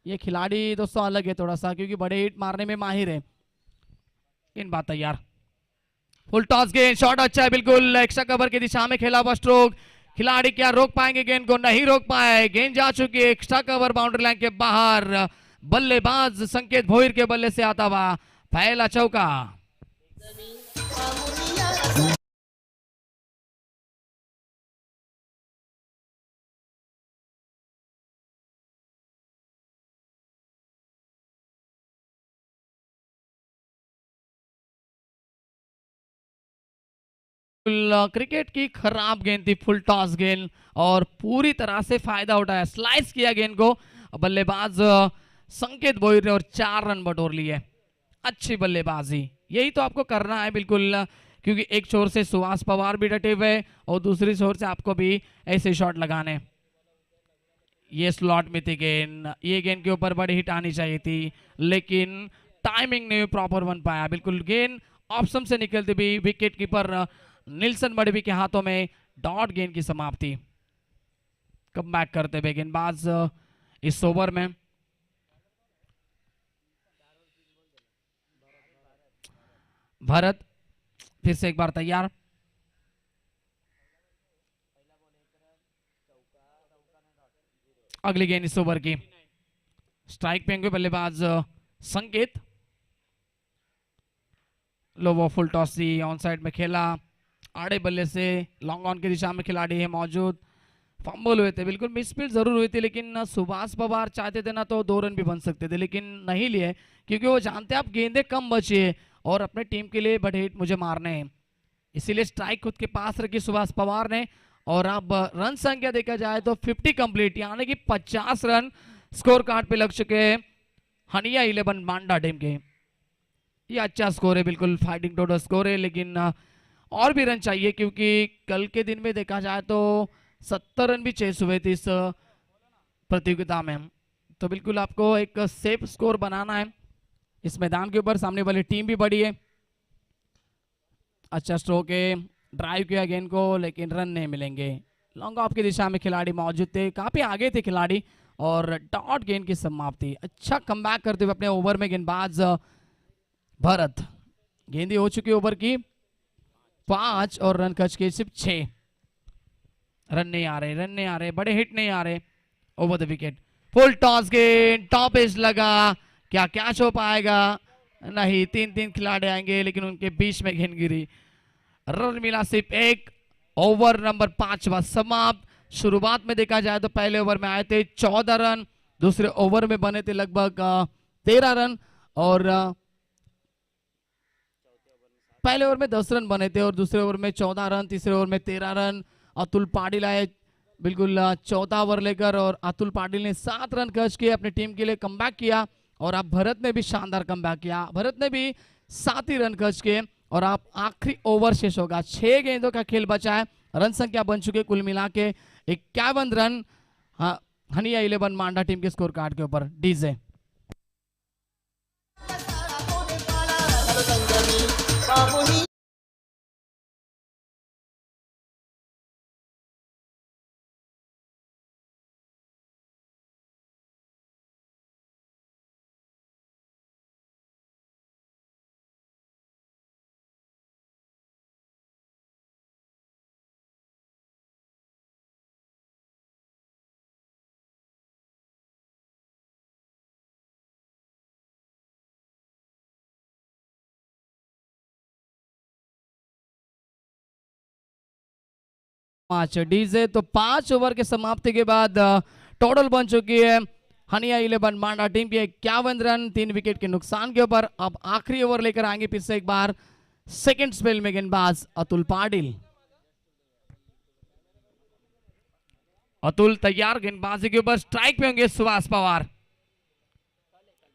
ये खिलाड़ी दोस्तों अलग है थोड़ा सा, क्योंकि बड़े हिट मारने में माहिर है। इन बात तैयार, फुल टॉस गेंद, शॉट अच्छा है, बिल्कुल एक्स्ट्रा कवर की दिशा में खेला हुआ स्ट्रोक। खिलाड़ी क्या रोक पाएंगे गेंद को, नहीं रोक पाए, गेंद जा चुकी है एक्स्ट्रा कवर बाउंड्री लाइन के बाहर। बल्लेबाज संकेत भोईर के बल्ले से आता हुआ पहला चौका। क्रिकेट की खराब गेंद थी, फुल टॉस गेंद और पूरी तरह से फायदा उठाया, स्लाइस किया गेंद को बल्लेबाज संकेत भोईर ने और 4 रन बटोर लिए। अच्छी बल्लेबाजी, यही तो आपको करना है बिल्कुल, क्योंकि एक छोर से सुभाष पवार भी डटे हुए और दूसरी छोर से आपको भी ऐसे शॉट लगाने। ये स्लॉट में थी गेंद, ये गेंद के ऊपर बड़ी हिट आनी चाहिए थी लेकिन टाइमिंग नहीं प्रॉपर बन पाया। बिल्कुल गेंद ऑप्शन से निकलती भी विकेट कीपर निल्सन मडवी के हाथों में डॉट गेंद की समाप्ति। कम बैक करते हुए गेंदबाज इस ओवर में भरत फिर से एक बार तैयार। अगली गेंद इस ओवर की, स्ट्राइक पे होंगे बल्लेबाज संकेत। लो फुल टॉस सी ऑन साइड में खेला, आड़े बल्ले से लॉन्ग ऑन की दिशा में खिलाड़ी है मौजूद। फंबल हुए थे, बिल्कुल मिसफील्ड जरूर हुई थी लेकिन सुभाष पवार चाहते थे ना तो 2 रन भी बन सकते थे लेकिन नहीं लिए, क्योंकि वो जानते हैं आप गेंदें कम बची है और अपने टीम के लिए बड़े हिट मुझे मारने हैं, इसीलिए स्ट्राइक खुद के पास रखी सुभाष पवार ने। और अब रन संख्या देखा जाए तो 50 कंप्लीट, यानी कि 50 रन स्कोर कार्ड पे लग चुके हैं हनिया 11 मांडा टीम के। ये अच्छा स्कोर है, बिल्कुल फाइटिंग टोटल स्कोर है, लेकिन और भी रन चाहिए क्योंकि कल के दिन में देखा जाए तो 70 रन भी चेस हुए थे इस प्रतियोगिता में। तो बिल्कुल आपको एक सेफ स्कोर बनाना है इस मैदान के ऊपर। सामने वाली टीम भी बड़ी है, अच्छा स्ट्रोक है, ड्राइव किया गेंद को लेकिन रन नहीं मिलेंगे। लॉन्ग ऑफ की दिशा में खिलाड़ी मौजूद थे, काफी आगे थे खिलाड़ी और डॉट गेंद की समाप्ति। अच्छा कमबैक करते हुए अपने ओवर में गेंदबाज भरत। गेंदी हो चुकी ओवर की 5 और रन खर्च के सिर्फ 6। रन नहीं आ रहे, बड़े हिट नहीं आ रहे over the wicket. Full toss गेंद, टॉप एज लगा, क्या कैच हो पाएगा? नहीं, 3 खिलाड़ी आएंगे लेकिन उनके बीच में गेंद गिरी। रन मिला सिर्फ एक। ओवर नंबर 5 समाप्त। शुरुआत में देखा जाए तो पहले ओवर में आए थे 14 रन, दूसरे ओवर में बने थे लगभग 13 रन, और पहले ओवर में 10 रन बने थे और दूसरे ओवर में 14 रन, तीसरे ओवर में 13 रन। अतुल पाटिल आए बिल्कुल 14 ओवर लेकर, और अतुल पाटिल ने 7 रन खर्च किए, अपनी टीम के लिए कमबैक किया। और अब भरत ने भी शानदार कमबैक किया, भरत ने भी 7 ही रन खर्च किए। और आप आखिरी ओवर शेष होगा, 6 गेंदों का खेल बचा है, रन संख्या बन चुके कुल मिला के 51 रन। हनिया 11 मांडा टीम के स्कोर कार्ड के ऊपर। डीजे डीजे तो 5 ओवर के समाप्ति के बाद टोटल बन चुकी है हनिया 11 मांडा टीम की 51 रन 3 विकेट के नुकसान के ऊपर। अब आखिरी ओवर लेकर आएंगे फिर से एक बार सेकंड स्पेल में गेंदबाज अतुल पाटिल। अतुल तैयार, गेंदबाजी के ऊपर स्ट्राइक पे होंगे सुभाष पवार।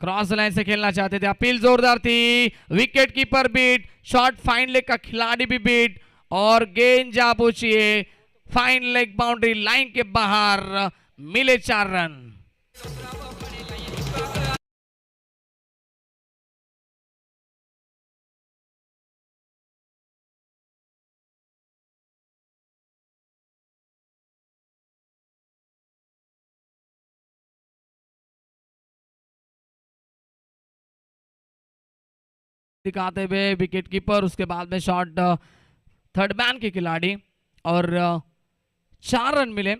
क्रॉस लाइन से खेलना चाहते थे, अपील जोरदार थी, wicket keeper beat, short fine leg का खिलाड़ी भी बीट, और गेंद जा पहुंचिए फाइन लेग बाउंड्री लाइन के बाहर। मिले 4 रन। दिखाते हुए विकेट कीपर, उसके बाद में शॉट थर्ड मैन के खिलाड़ी, और 4 रन मिले।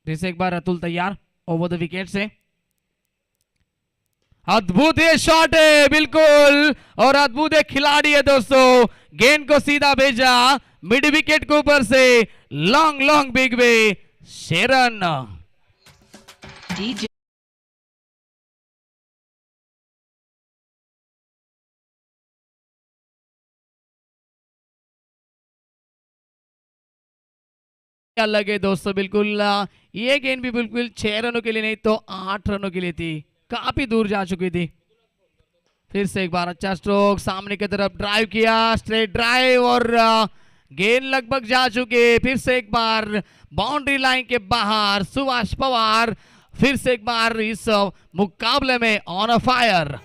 जैसे एक बार अतुल तैयार ओवर द विकेट से। अद्भुत ये शॉट है बिल्कुल, और अद्भुत एक खिलाड़ी है दोस्तों, गेंद को सीधा भेजा मिड विकेट के ऊपर से, लॉन्ग लॉन्ग बिग वे, शेरन। लगे दोस्तों बिल्कुल, ये गेंद भी बिल्कुल 6 रनों के लिए नहीं तो 8 रनों के लिए थी, काफी दूर जा चुकी थी। फिर से एक बार अच्छा स्ट्रोक, सामने की तरफ ड्राइव किया, स्ट्रेट ड्राइव, और गेंद लगभग जा चुके। फिर से एक बार बाउंड्री लाइन के बाहर सुभाष पवार, फिर से एक बार इस मुकाबले में ऑन अ फायर।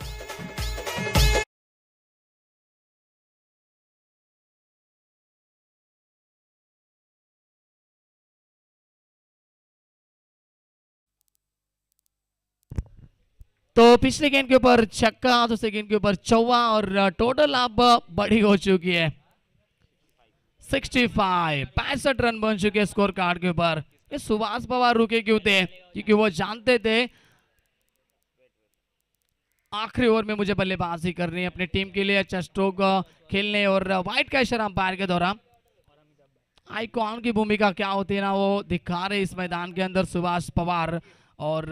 तो पिछले गेंद के ऊपर छक्का, दूसरे गेंद के ऊपर चौवा, और टोटल अब बड़ी हो चुकी है 65 रन बन चुके स्कोर कार्ड के ऊपर। ये सुभाष पवार रुके क्यों थे? क्योंकि वो जानते थे आखिरी ओवर में मुझे बल्लेबाजी करनी है, अपनी टीम के लिए अच्छा स्ट्रोक खेलने, और वाइट का इशारा अंपायर के द्वारा। आइकॉन की भूमिका क्या होती है ना, वो दिखा रहे इस मैदान के अंदर सुभाष पवार। और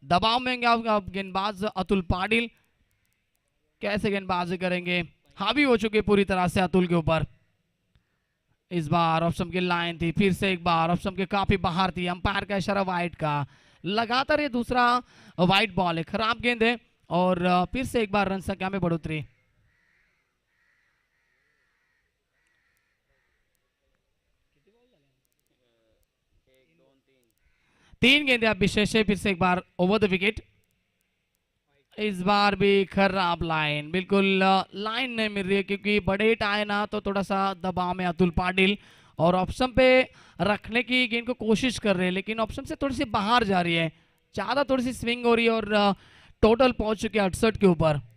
दबाव में गेंदबाज अतुल पाटिल कैसे गेंदबाजी करेंगे, हावी हो चुके पूरी तरह से अतुल के ऊपर। इस बार ऑप्शन की लाइन थी, फिर से एक बार ऑप्शन के काफी बाहर थी, अंपायर का इशारा वाइट का। लगातार ये दूसरा वाइट बॉल है, खराब गेंद है, और फिर से एक बार रन संख्या में बढ़ोतरी। तीन गेंदे अब विशेष है, फिर से एक बार ओवर द विकेट। इस बार भी खराब लाइन, बिल्कुल लाइन नहीं मिल रही है, क्योंकि बड़े हिट आए ना तो थोड़ा सा दबाव में अतुल पाटिल, और ऑप्शन पे रखने की गेंद को कोशिश कर रहे हैं, लेकिन ऑप्शन से थोड़ी सी बाहर जा रही है, ज्यादा थोड़ी सी स्विंग हो रही है, और टोटल पहुंच चुके 68 के ऊपर।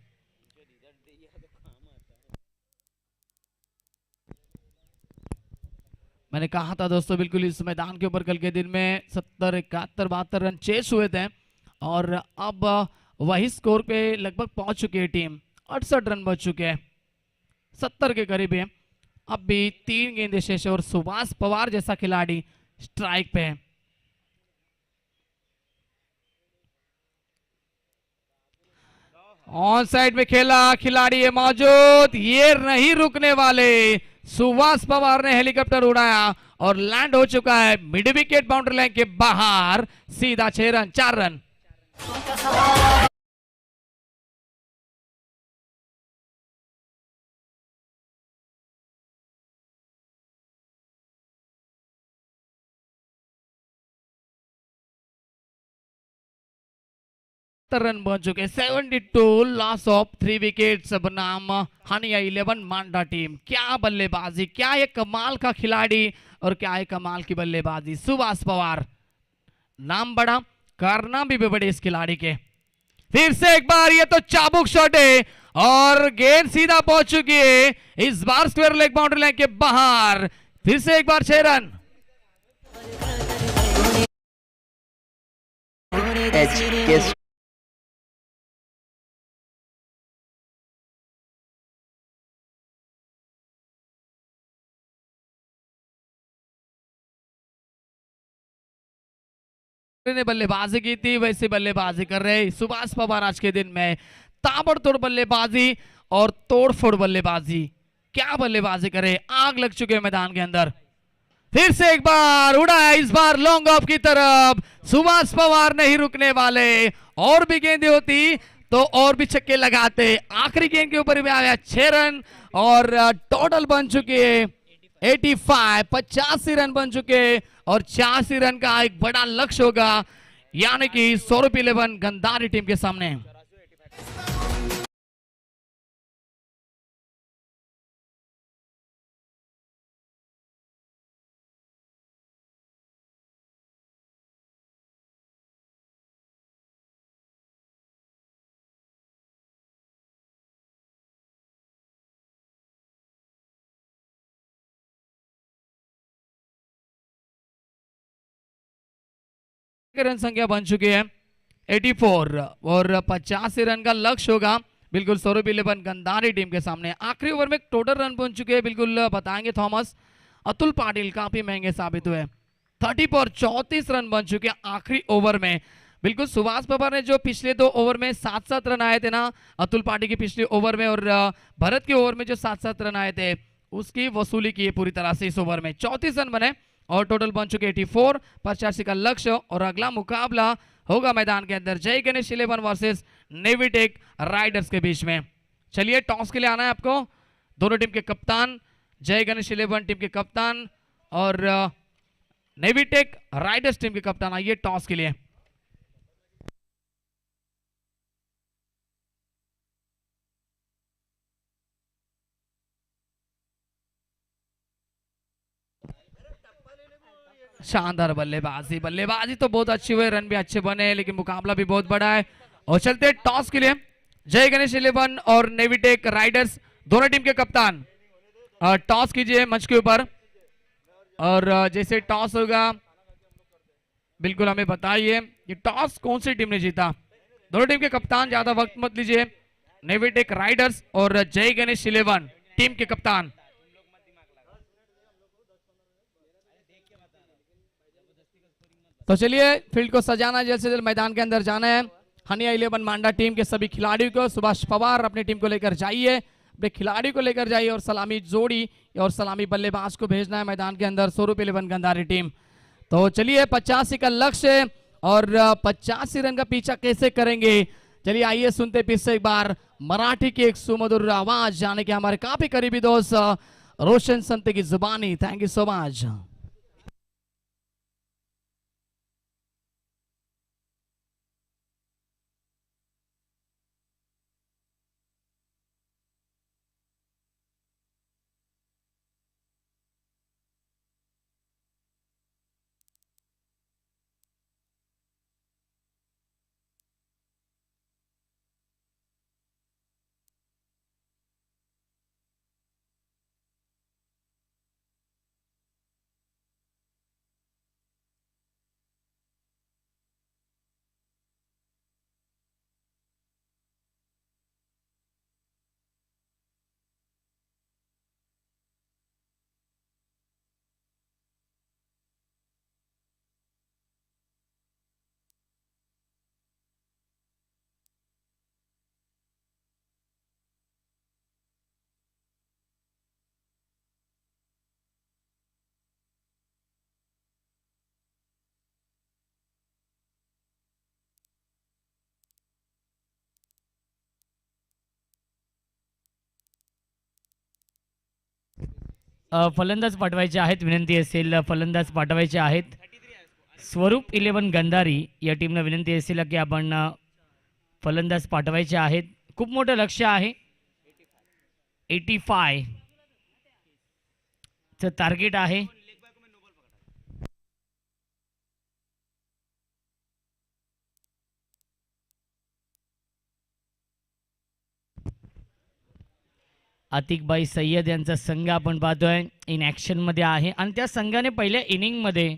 मैंने कहा था दोस्तों बिल्कुल इस मैदान के ऊपर कल के दिन में 70, 71, 72 रन चेस हुए थे, और अब वही स्कोर पे लगभग पहुंच चुकी है टीम। 68 रन बच चुके हैं, 70 के करीब है। अब भी 3 गेंदें शेष है और सुभाष पवार जैसा खिलाड़ी स्ट्राइक पे है। ऑन साइड में खेला खिलाड़ी है मौजूद, ये नहीं रुकने वाले। सुभाष पवार ने हेलीकॉप्टर उड़ाया और लैंड हो चुका है मिड विकेट बाउंड्री लाइन के बाहर। सीधा 6 रन, 4 रन। रन बन चुके, 72 लॉस ऑफ 3 विकेट्स बनाम हानिया 11 मांडा टीम। क्या बल्लेबाजी, क्या ये कमाल का खिलाड़ी और क्या ये कमाल की बल्लेबाजी। सुभाष पवार नाम बड़ा, कारनाम भी बड़े इस खिलाड़ी के। फिर से एक बार ये तो चाबुक शॉट है और गेंद सीधा पहुंच चुकी है इस bar square leg boundary line के बाहर। फिर से एक बार 6 रन। ने बल्लेबाजी की थी वैसे बल्लेबाजी कर रहे सुभाष पवार आज के दिन में। ताबड़तोड़ बल्लेबाजी और तोड़फोड़ बल्लेबाजी, क्या बल्लेबाजी करे। आग लग चुके हैं मैदान के अंदर। फिर से एक बार उड़ा है, इस बार लॉन्ग ऑफ की तरफ। सुभाष पवार नहीं रुकने वाले, और भी गेंदें होती तो और भी छक्के लगाते। आखिरी गेंद के ऊपर भी आया 6 रन और टोटल बन चुके 85, 85 रन बन चुके और 86 रन का एक बड़ा लक्ष्य होगा, यानी कि सौरभ 11 गंदारी टीम के सामने। रन संख्या बन चुकी है 84 और 85 रन का लक्ष्य होगा बिल्कुल सौरभ 11 गंदारी टीम के सामने। आखिरी ओवर में टोटल रन बन चुके हैं, बिल्कुल बताएंगे थॉमस। अतुल पाटिल काफी महंगे साबित हुए, 30 पर 34 रन बन चुके आखिरी ओवर में। बिल्कुल सुभाष पवार ने जो पिछले 2 ओवर में 7-7 रन आए थे ना, अतुल पाटिल के पिछले ओवर में और भरत के ओवर में जो 7-7 रन आए थे उसकी वसूली की है पूरी तरह से। इस ओवर में 34 रन बने और टोटल बन चुके 84, 85 का लक्ष्य। और अगला मुकाबला होगा मैदान के अंदर जय गणेश 11 वर्सेस नेवीटेक राइडर्स के बीच में। चलिए टॉस के लिए आना है आपको। दोनों टीम के कप्तान, जय गणेश 11 टीम के कप्तान और नेवीटेक राइडर्स टीम के कप्तान, आइए टॉस के लिए। शानदार बल्लेबाजी, बल्लेबाजी तो बहुत अच्छी हुई, रन भी अच्छे बने, लेकिन मुकाबला भी बहुत बड़ा है। और चलते टॉस के लिए जय गणेश 11 और नेवीटेक राइडर्स दोनों टीम के कप्तान टॉस कीजिए मंच के ऊपर। और जैसे टॉस होगा बिल्कुल हमें बताइए कि टॉस कौन सी टीम ने जीता। दोनों टीम के कप्तान, ज्यादा वक्त मत लीजिए। नेवीटेक राइडर्स और जय गणेश 11 टीम के कप्तान। तो चलिए फील्ड को सजाना, जल्द से जल्द मैदान के अंदर जाना है। हनिया 11 मांडा टीम के सभी खिलाड़ियों को, सुभाष पवार अपनी टीम को लेकर जाइए, अपने खिलाड़ियों को लेकर जाइए और सलामी जोड़ी और सलामी बल्लेबाज को भेजना है मैदान के अंदर, सौरभ 11 गंदारी टीम। तो चलिए 85 का लक्ष्य और 85 रन का पीछा कैसे करेंगे, चलिए आइए सुनते फिर से एक बार मराठी की एक सुमधुर आवाज, जाने के हमारे काफी करीबी दोस्त रोशन संते की जुबानी। Thank you so much. फलंदाज पाठवायचे आहेत. विनंती असेल फलंदाज पाठवायचे आहेत. स्वरूप 11 गंधारी या टीमला विनंती असेल की आपण फलंदाज पाठवायचे आहेत. खूप मोठं लक्ष आहे. 85 चं टार्गेट आहे. आतिकबाई सय्यद यांचा संघ आपण पाहतोय इन ॲक्शनमध्ये आहे आणि त्या संघाने पहिल्या इनिंगमध्ये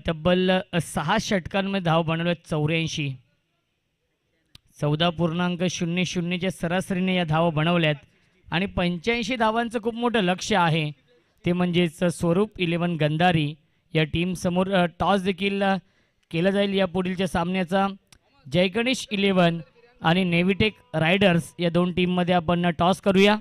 तब्बल 6 षटकांमध्ये धाव बनवल्या 84. 14.00च्या सरासरीने या धावा बनवल्यात आणि 85 धावांचं खूप मोठं लक्ष आहे. ते म्हणजेच स्वरूप 11 गंधारी या टीमसमोर टॉस देखील केला जाईल या पुढीलच्या सामन्याचा. जयगणेश 11 आणि नेव्हिटेक रायडर्स या दोन टीममध्ये आपण टॉस करूया.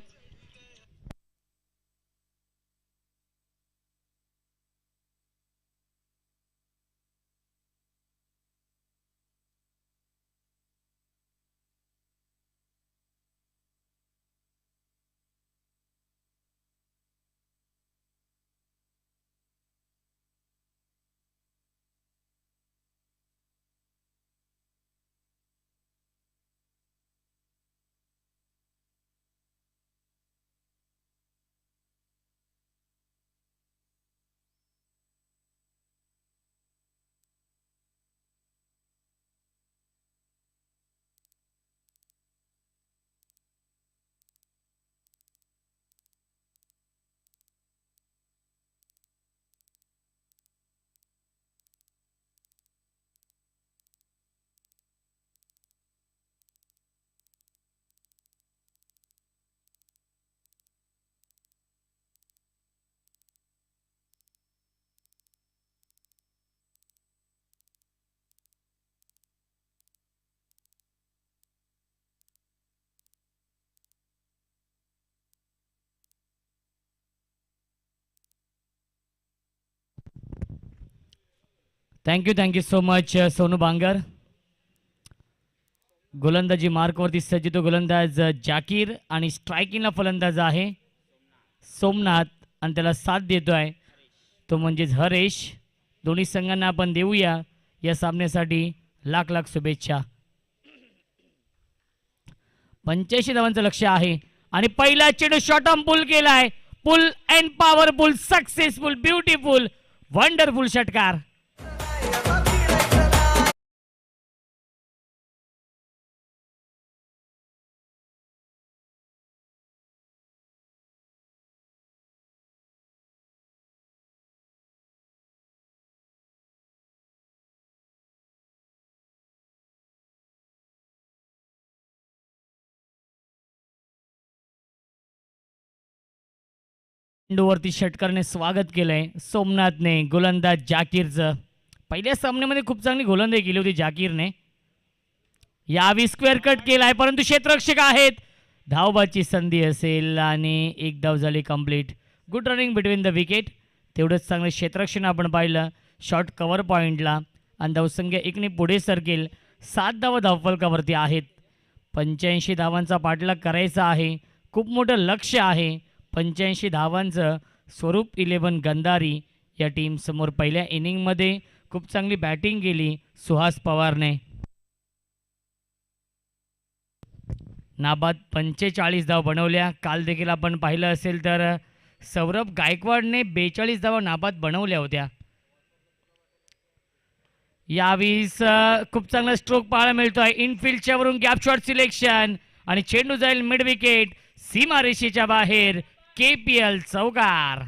थँक्यू सो मच सोनू बांगर. गोलंदाजी मार्कवरती सज्ज तो गोलंदाज जाकीर आणि स्ट्रायकिंगला फलंदाज आहे सोमनाथ आणि त्याला साथ देतोय तो म्हणजेच हरेश. दोन्ही संघांना आपण देऊया या सामन्यासाठी लाख लाख शुभेच्छा. 85 धावांचं लक्ष आहे आणि पहिला चेंडू शॉर्ट आर्म पुल केलाय. Pull and powerful successful beautiful wonderful षटकार. चेंडूवरती षटकारने स्वागत केलंय सोमनाथने गोलंदाज जाकीरचं. पहिल्या सामन्यामध्ये खूप चांगली गोलंदाजी केली होती जाकीरने. यावी स्क्वेअर कट केलाय परंतु क्षेत्ररक्षक आहेत. धावबाची संधी असेल आणि एक धाव झाली complete. Good running between the wicket. तेवढंच चांगलं क्षेत्ररक्षण आपण पाहिलं शॉर्ट कव्हर पॉईंटला आणि धावसंख्या एकने पुढे सरकेल. 7 धावा धावफलकावरती आहेत. 85 धावांचा पाठलाग करायचा आहे. खूप मोठं लक्ष आहे. 85 धावांचं स्वरूप 11 गंधारी या टीम समोर पहिल्या इनिंगमध्ये खूप चांगली बॅटिंग केली सुहास पवारने. नाबाद 45 धाव बनवल्या. काल देखील आपण पाहिलं असेल तर सौरभ गायकवाडने 42 धावा नाबाद बनवल्या होत्या. यावेळीस खूप चांगला स्ट्रोक पाहायला मिळतोय. इनफिल्डच्या वरून गॅप शॉट सिलेक्शन आणि चेंडू जाईल मिड विकेट सीमारेषेच्या बाहेर. KPL चौकार.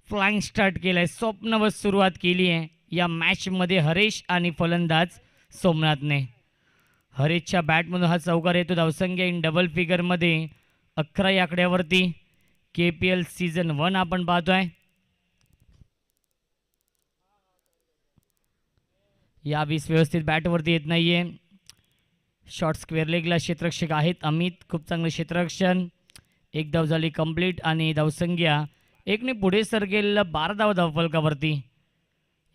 फ्लाइंग स्टार्ट केलाय. स्वप्नवत सुरुवात केली आहे या मॅचमध्ये हरेश आणि फलंदाज सोमनाथने. हरेशच्या बॅटमधून हा चौकार येतो. धावसंख्या इन डबल फिगरमध्ये 11 या आकड्यावरती. KPL सीझन 1 आपण पाहतोय. या 20 व्यवस्थित बॅटवरती येत नाहीये. शॉर्ट स्क्वेअर लेगला क्षेत्ररक्षक आहेत अमित. खूप चांगलं क्षेत्ररक्षण. एक धाव झाली कंप्लीट आणि धावसंख्या एकने पुढे सरकेल 12 धाव धावफलकावरती.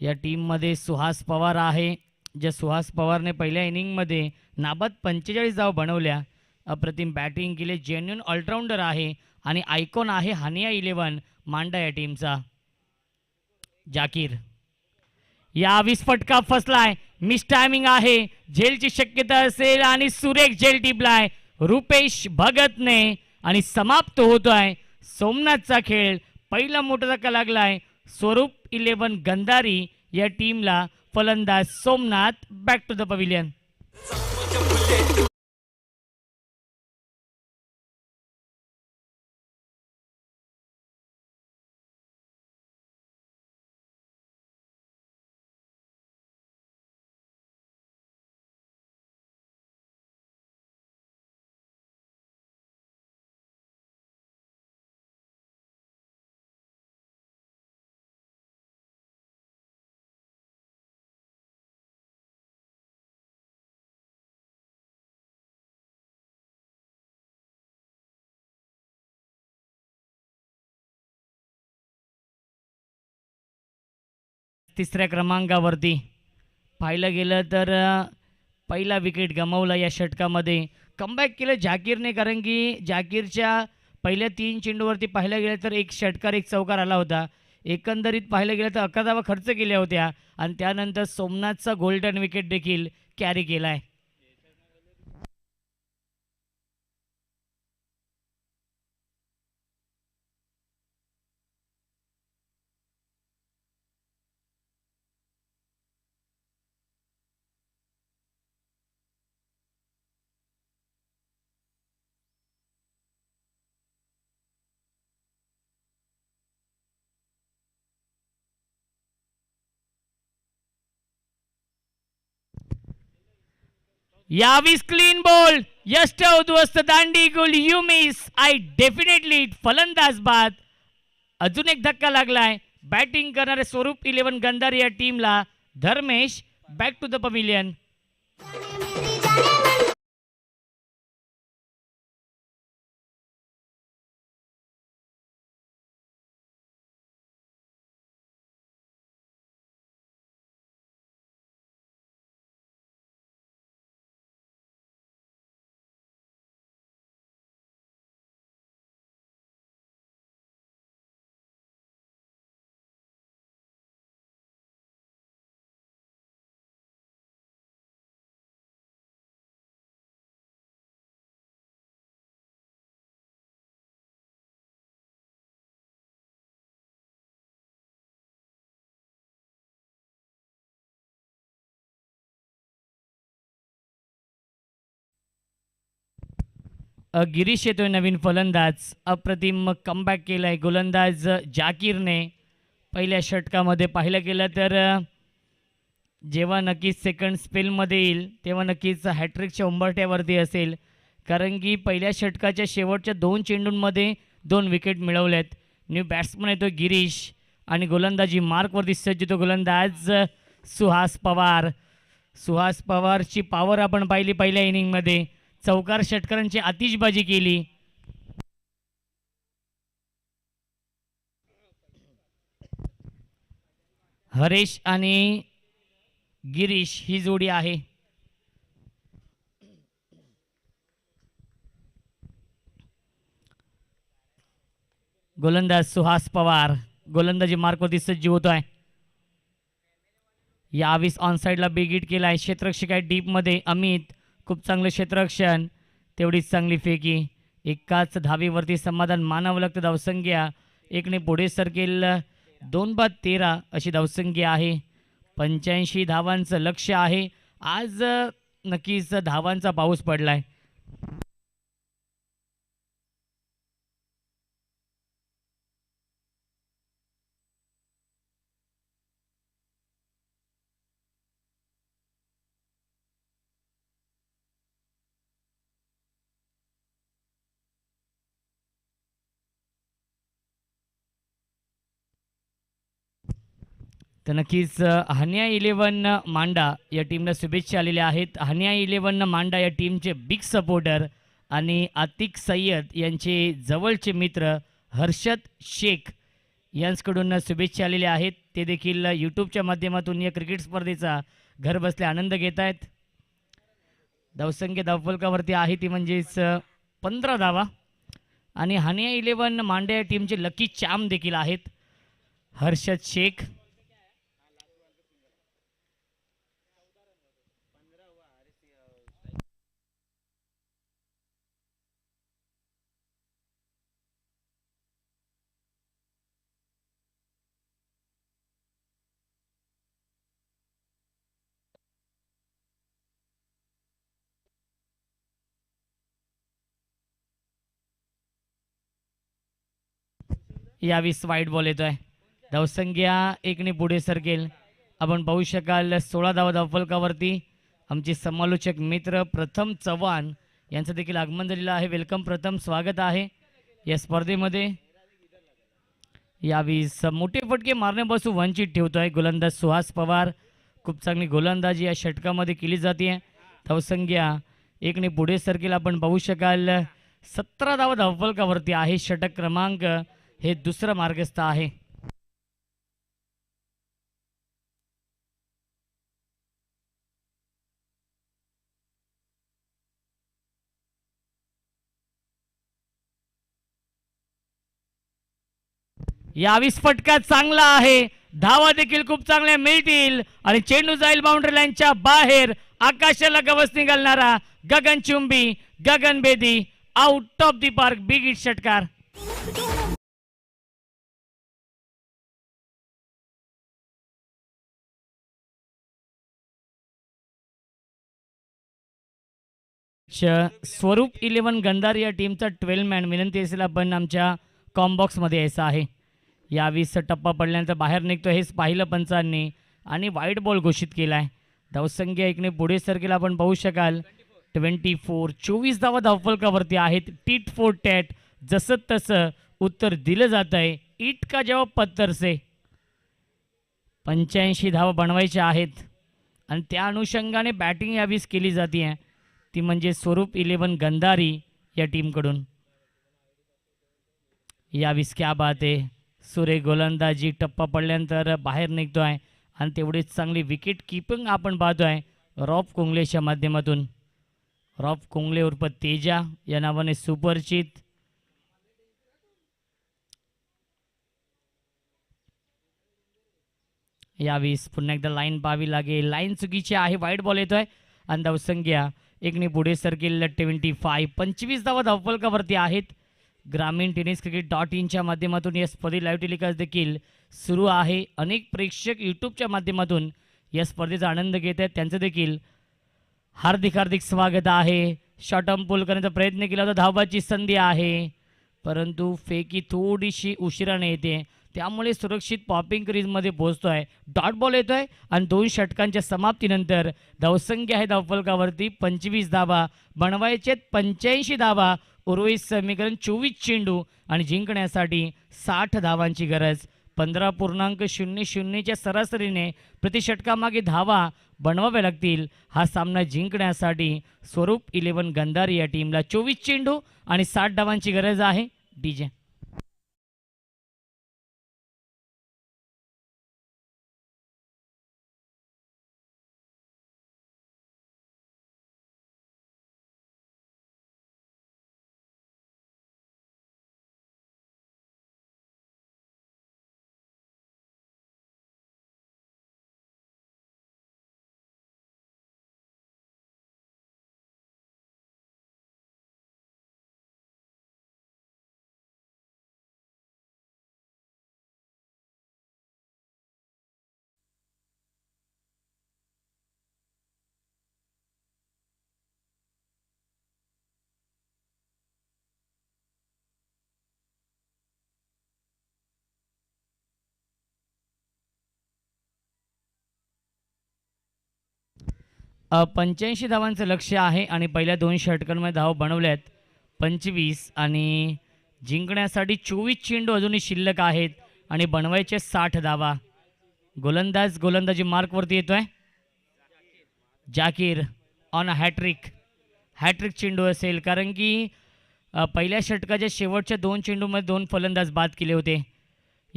या टीममध्ये सुहास पवार आहे. ज्या सुहास पवारने पहिल्या इनिंगमध्ये नाबाद 45 धाव बनवल्या. अप्रतिम बॅटिंग केले. जेन्युन ऑलराऊंडर आहे आणि आयकॉन आहे हानिया 11 मांडा या टीमचा. जाकीर या 20 फटका फसलाय. मिस टायमिंग आहे. झेलची शक्यता असेल आणि सुरेख झेल टिपलाय रुपेश भगतने आणि समाप्त होतोय सोमनाथचा खेळ. पहिला मोठा धक्का लागलाय स्वरूप 11 गंधारी या टीमला. फलंदाज Somnath. Back to the pavilion. तिसऱ्या क्रमांकावरती पाहिलं गेलं तर पहिला विकेट गमावला या षटकामध्ये. कमबॅक केलं जाकीरने, कारण की जाकीरच्या पहिल्या 3 चेंडूवरती पाहिलं गेलं तर एक षटकार एक चौकार आला होता. एकंदरीत पाहिलं गेलं तर 11 धावा खर्च केल्या होत्या आणि त्यानंतर सोमनाथचा गोल्डन विकेट देखील कॅरी केला आहे. यावीस क्लीन बॉल. यष्ट उद्ध्वस्त दांडी गोल. You miss. I definitely. फलंदाज बाद. अजून एक धक्का लागलाय बॅटिंग करणारे स्वरूप 11 गंधारी या टीमला. Dharmesh. Back to the pavilion. Girish येतोय नवीन फलंदाज. अप्रतिम कमबॅक केलाय गोलंदाज जाकीरने. पहिल्या षटकामध्ये पाहिलं गेलं तर जेव्हा नक्कीच सेकंड स्पेलमध्ये येईल तेव्हा नक्कीच हॅट्रिकच्या उंबरठ्यावरती असेल, कारण की पहिल्या षटकाच्या शेवटच्या 2 चेंडूंमध्ये 2 विकेट मिळवल्यात. न्यू बॅट्समन येतो गिरीश आणि गोलंदाजी मार्कवरती सज्ज तो गोलंदाज सुहास पवार. सुहास पवारची पॉवर आपण पाहिली पहिल्या इनिंगमध्ये. चौकार षटकारांची आतिषबाजी केली. हरेश आणि गिरीश ही जोडी आहे. गोलंदाज सुहास पवार गोलंदाजी मार्कवरती सज्ज होतोय. यावीस ऑन साईडला बिग हिट केला आहे. क्षेत्ररक्षक आहे डीपमध्ये अमित. खूप चांगलं क्षेत्ररक्षण, तेवढीच चांगली फेकी. एकाच धावेवरती समाधान मानावं लागतं. धावसंख्या एकने पुढे सरकेल. 2-13 अशी धावसंख्या आहे. 85 धावांचं लक्ष आहे. आज नक्कीच धावांचा पाऊस पडलाय. तर नक्कीच हानिया 11 मांडा या टीमला शुभेच्छा आलेल्या आहेत. हानिया 11 मांडा या टीमचे बिग सपोर्टर आणि आतिक सय्यद यांचे जवळचे मित्र हर्षद शेख यांच्याकडून शुभेच्छा आलेल्या आहेत. ते देखील यूट्यूबच्या माध्यमातून या क्रिकेट स्पर्धेचा घर बसल्या आनंद घेत आहेत. धावसंख्या धावफलकावरती आहे ती म्हणजेच 15 धावा आणि हानिया 11 मांड्या टीमचे लकी चाम देखील आहेत. हर्षद शेख यावीस वाईट बॉल येतोय. धावसंख्या 1ने पुढे सरकेल. आपण पाहू शकाल 16 धावा धावफलकावरती. आमचे समालोचक मित्र प्रथम चव्हाण यांचं देखील आगमन झालेलं आहे. वेलकम प्रथम, स्वागत आहे या स्पर्धेमध्ये. यावीस मोठे फटके मारण्यापासून वंचित ठेवतोय गोलंदाज सुहास पवार. खूप चांगली गोलंदाजी या षटकामध्ये केली जाते. धावसंख्या 1ने पुढे सरकेल. आपण पाहू शकाल 17 धावा धावफलकावरती आहे. षटक क्रमांक हे दुसरं मार्गस्थ आहे. यावीस फटका चांगला आहे. धावा देखील खूप चांगल्या मिळतील आणि चेंडू जाईल बाउंड्री लाईनच्या बाहेर. आकाशाला गवसणी घालणारा गगन चुंबी, गगन बेदी, out of the park. Big hit षटकार. स्वरूप 11 गंधार या टीमचा 12 मॅन. विनंती असेल आपण आमच्या कॉम्बॉक्समध्ये यायचं आहे. यावीस टप्पा पडल्यानंतर बाहेर निघतो हेच पाहिलं पंचांनी आणि वाईट बॉल घोषित केला आहे. धावसंख्या 1ने पुढे सरकेल. आपण पाहू शकाल 24 धावा धावफलकावरती आहेत. टीट फॉर टॅट, जसं तसं उत्तर दिलं जात आहे. इट का जवाब पत्थर से. 85 धावा बनवायच्या आहेत आणि त्या अनुषंगाने बॅटिंग यावीस केली जाते आहे. ती म्हणजे स्वरूप 11 गंधारी या टीमकडून. यावीस क्या बात आहे. सुरेख गोलंदाजी. टप्पा पडल्यानंतर बाहेर निघतोय आणि तेवढीच चांगली विकेट किपिंग आपण पाहतोय रॉफ कुंगलेच्या माध्यमातून. रॉफ कुंगले उर्फ तेजा या नावाने सुपरिचित. यावीस पुन्हा एकदा लाईन पाहावी लागेल. लाईन चुकीची आहे. वाईट बॉल येतोय आणि धावसंख्या 1ने पुढे सरकेल. 25 धावा धावफलकावरती आहेत. ग्रामीण टेनिस क्रिकेट.in माध्यमातून या स्पर्धे लाईव्ह टेलिकास्ट देखील सुरू आहे. अनेक प्रेक्षक यूट्यूबच्या माध्यमातून या स्पर्धेचा आनंद घेत आहेत. त्यांचं देखील हार्दिक हार्दिक स्वागत आहे. शॉर्ट टर्म पुल करण्याचा प्रयत्न केला होता. धावाची संधी आहे परंतु फेकी थोडीशी उशिराने येते, त्यामुळे सुरक्षित पॉपिंग क्रीजमध्ये पोहोचतोय. डॉट बॉल येतोय आणि 2 षटकांच्या समाप्तीनंतर धावसंख्या आहे धावफलकावरती 25 धावा बनवायचे. 85 धावा. उर्वरित समीकरण 24 चेंडू आणि जिंकण्यासाठी 60 धावांची गरज. 15.00च्या सरासरीने प्रति षटकामागे धावा बनवाव्या लागतील. हा सामना जिंकण्यासाठी स्वरूप 11 गंधारी या टीमला 24 चेंडू आणि 60 धावांची गरज आहे. डीजे. अ 85 धावांचं लक्ष्य आहे आणि पहिल्या 2 षटकांमध्ये धाव बनवल्यात 25 आणि जिंकण्यासाठी 24 चेंडू अजूनही शिल्लक आहेत आणि बनवायचे 60 धावा. गोलंदाजी मार्कवरती येतोय. जाकीर ऑन हॅट्रिक चेंडू असेल, कारण की पहिल्या षटकाच्या शेवटच्या 2 चेंडूमध्ये 2 फलंदाज बाद केले होते.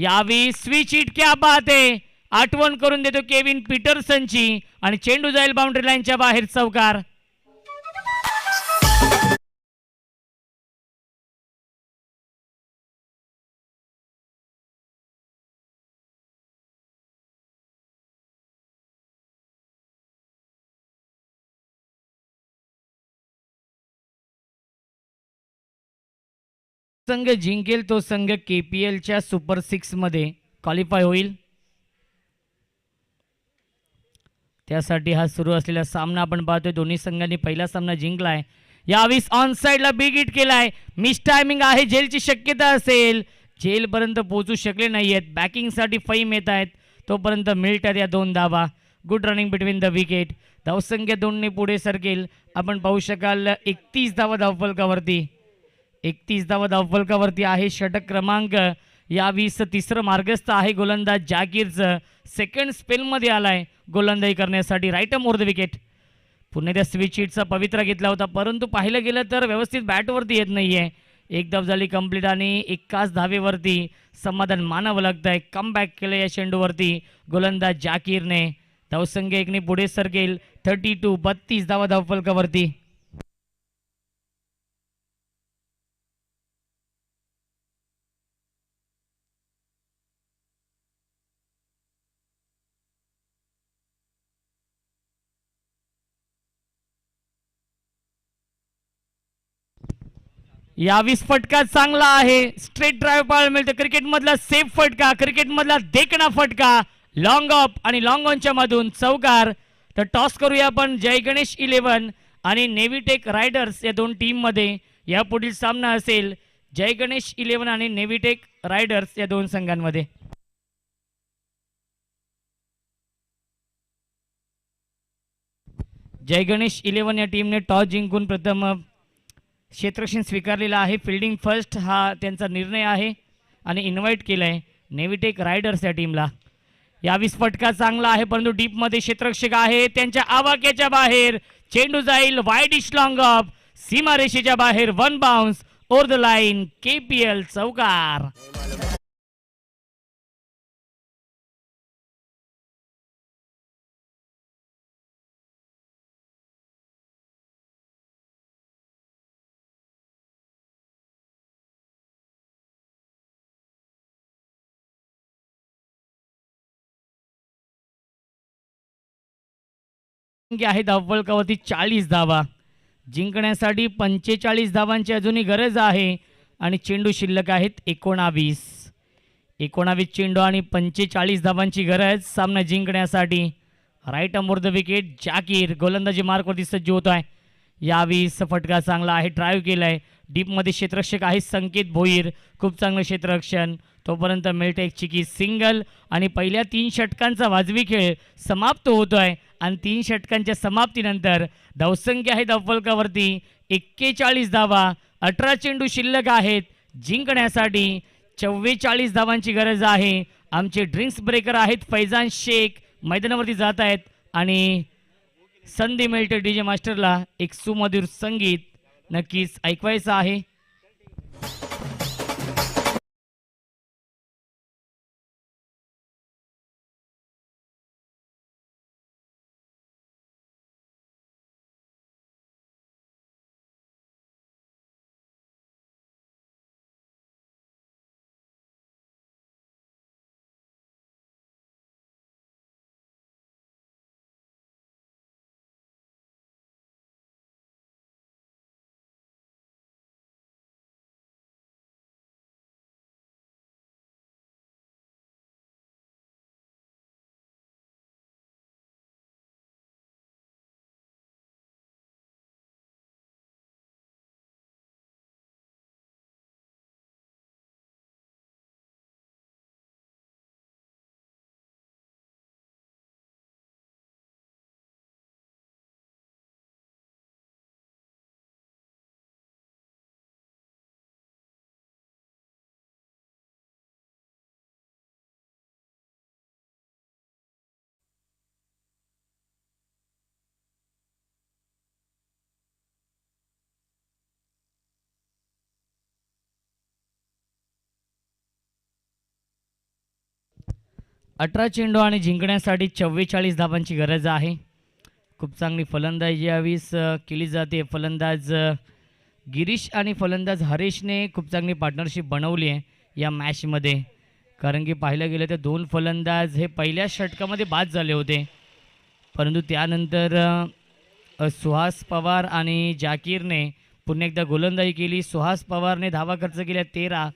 यावी स्विच हिट क्या बात आहे. आठवण करून देतो केविन पीटरसनची आणि चेंडू जाईल बाउंड्री लाईनच्या बाहेर. चौकार. संघ जिंकेल तो संघ केपीएलच्या सुपर 6 मध्ये क्वालिफाय होईल. त्यासाठी हा सुरू असलेला सामना आपण पाहतोय. दोन्ही संघांनी पहिला सामना जिंकलाय. यावेळेस ऑन साइडला बिग हिट केलाय. मिस टायमिंग आहे. जेलची शक्यता असेल. जेलपर्यंत पोहोचू शकले नाहीयेत. बॅकिंगसाठी फैम येत आहेत. तोपर्यंत मिळतात या 2 धावा. Good running between the wicket. धावसंख्या 2 ने पुढे सरकेल. आपण पाहू शकाल 31 धावा धावफलकावरती. 31 धावा धावफलकावरती आहे. षटक क्रमांक 20 तिसरं मार्गस्थ आहे गोलंदाज जाकीरचं. सेकंड स्पेलमध्ये आलाय गोलंदाजी करण्यासाठी. Right more the wicket. पुन्हा त्या स्विच हिटचा पवित्रा घेतला होता, परंतु पाहिलं गेलं तर व्यवस्थित बॅटवरती येत नाहीये. एक धाव झाली कंप्लीट आणि एकाच धावेवरती समाधान मानावं लागतंय. कम बॅक केलं या चेंडूवरती गोलंदाज जाकीरने. धावसंख्या 1 ने पुढे सरकेल. 32 धावा धावफलकावरती. यावीस फटका चांगला आहे. स्ट्रेट ड्राईव्ह पाहायला मिळतं. क्रिकेटमधला सेफ फटका, क्रिकेटमधला देखणा फटका. लॉंग ऑफ आणि लॉंग ऑनच्या मधून चौकार. तर टॉस करूया आपण जय गणेश 11 आणि नेव्हीटेक रायडर्स या 2 टीम मध्ये. या पुढील सामना असेल जय गणेश 11 आणि नेव्हीटेक रायडर्स या 2 संघांमध्ये. जय गणेश 11 या टीमने टॉस जिंकून प्रथम क्षेत्ररक्षण स्वीकारलेला आहे. फिल्डिंग फर्स्ट हा त्यांचा निर्णय आहे आणि इन्व्हाइट केलंय नेव्हीटेक रायडर्स या टीमला. यावीस फटका चांगला आहे, परंतु डीपमध्ये क्षेत्ररक्षक आहे. त्यांच्या आवाक्याच्या बाहेर चेंडू जाईल. Widish long of. सीमारेषेच्या बाहेर 1 bounce over the line. KPL चौकार. आहे धावफलकावरती 40 धावा. जिंकण्यासाठी 45 धावांची अजूनही गरज आहे आणि चेंडू शिल्लक आहेत 19 चेंडू आणि 45 धावांची गरज सामना जिंकण्यासाठी. Right more the wicket. Zakir गोलंदाजी मार्कवरती सज्ज होत आहे. यावीस फटका चांगला आहे. ड्राईव्ह केलाय. डीपमध्ये क्षेत्ररक्षक आहे संकेत भोईर. खूप चांगलं क्षेत्ररक्षण. तोपर्यंत मिळते एक चिकी सिंगल आणि पहिल्या 3 षटकांचा वाजवी खेळ समाप्त होतोय आणि 3 षटकांच्या समाप्तीनंतर धावसंख्या आहे धावफलकावरती 41 धावा. 18 चेंडू शिल्लक आहेत. जिंकण्यासाठी 44 धावांची गरज आहे. आमचे ड्रिंक्स ब्रेकर आहेत फैजान शेख मैदानावरती जात आहेत आणि संधी मिळते डीजे मास्टरला एक सुमधुर संगीत नक्कीच ऐकवायचं आहे. 18 चेंडू आणि जिंकण्यासाठी 44 धावांची गरज आहे. खूप चांगली फलंदाजी यावेळेस केली जाते. फलंदाज गिरीश आणि फलंदाज हरेशने खूप चांगली पार्टनरशिप बनवली आहे या मॅचमध्ये. कारण की पाहिलं गेलं तर दोन फलंदाज हे पहिल्या षटकामध्ये बाद झाले होते, परंतु त्यानंतर सुहास पवार आणि जाकीरने पुन्हा एकदा गोलंदाजी केली. सुहास पवारने धावा खर्च केल्या 13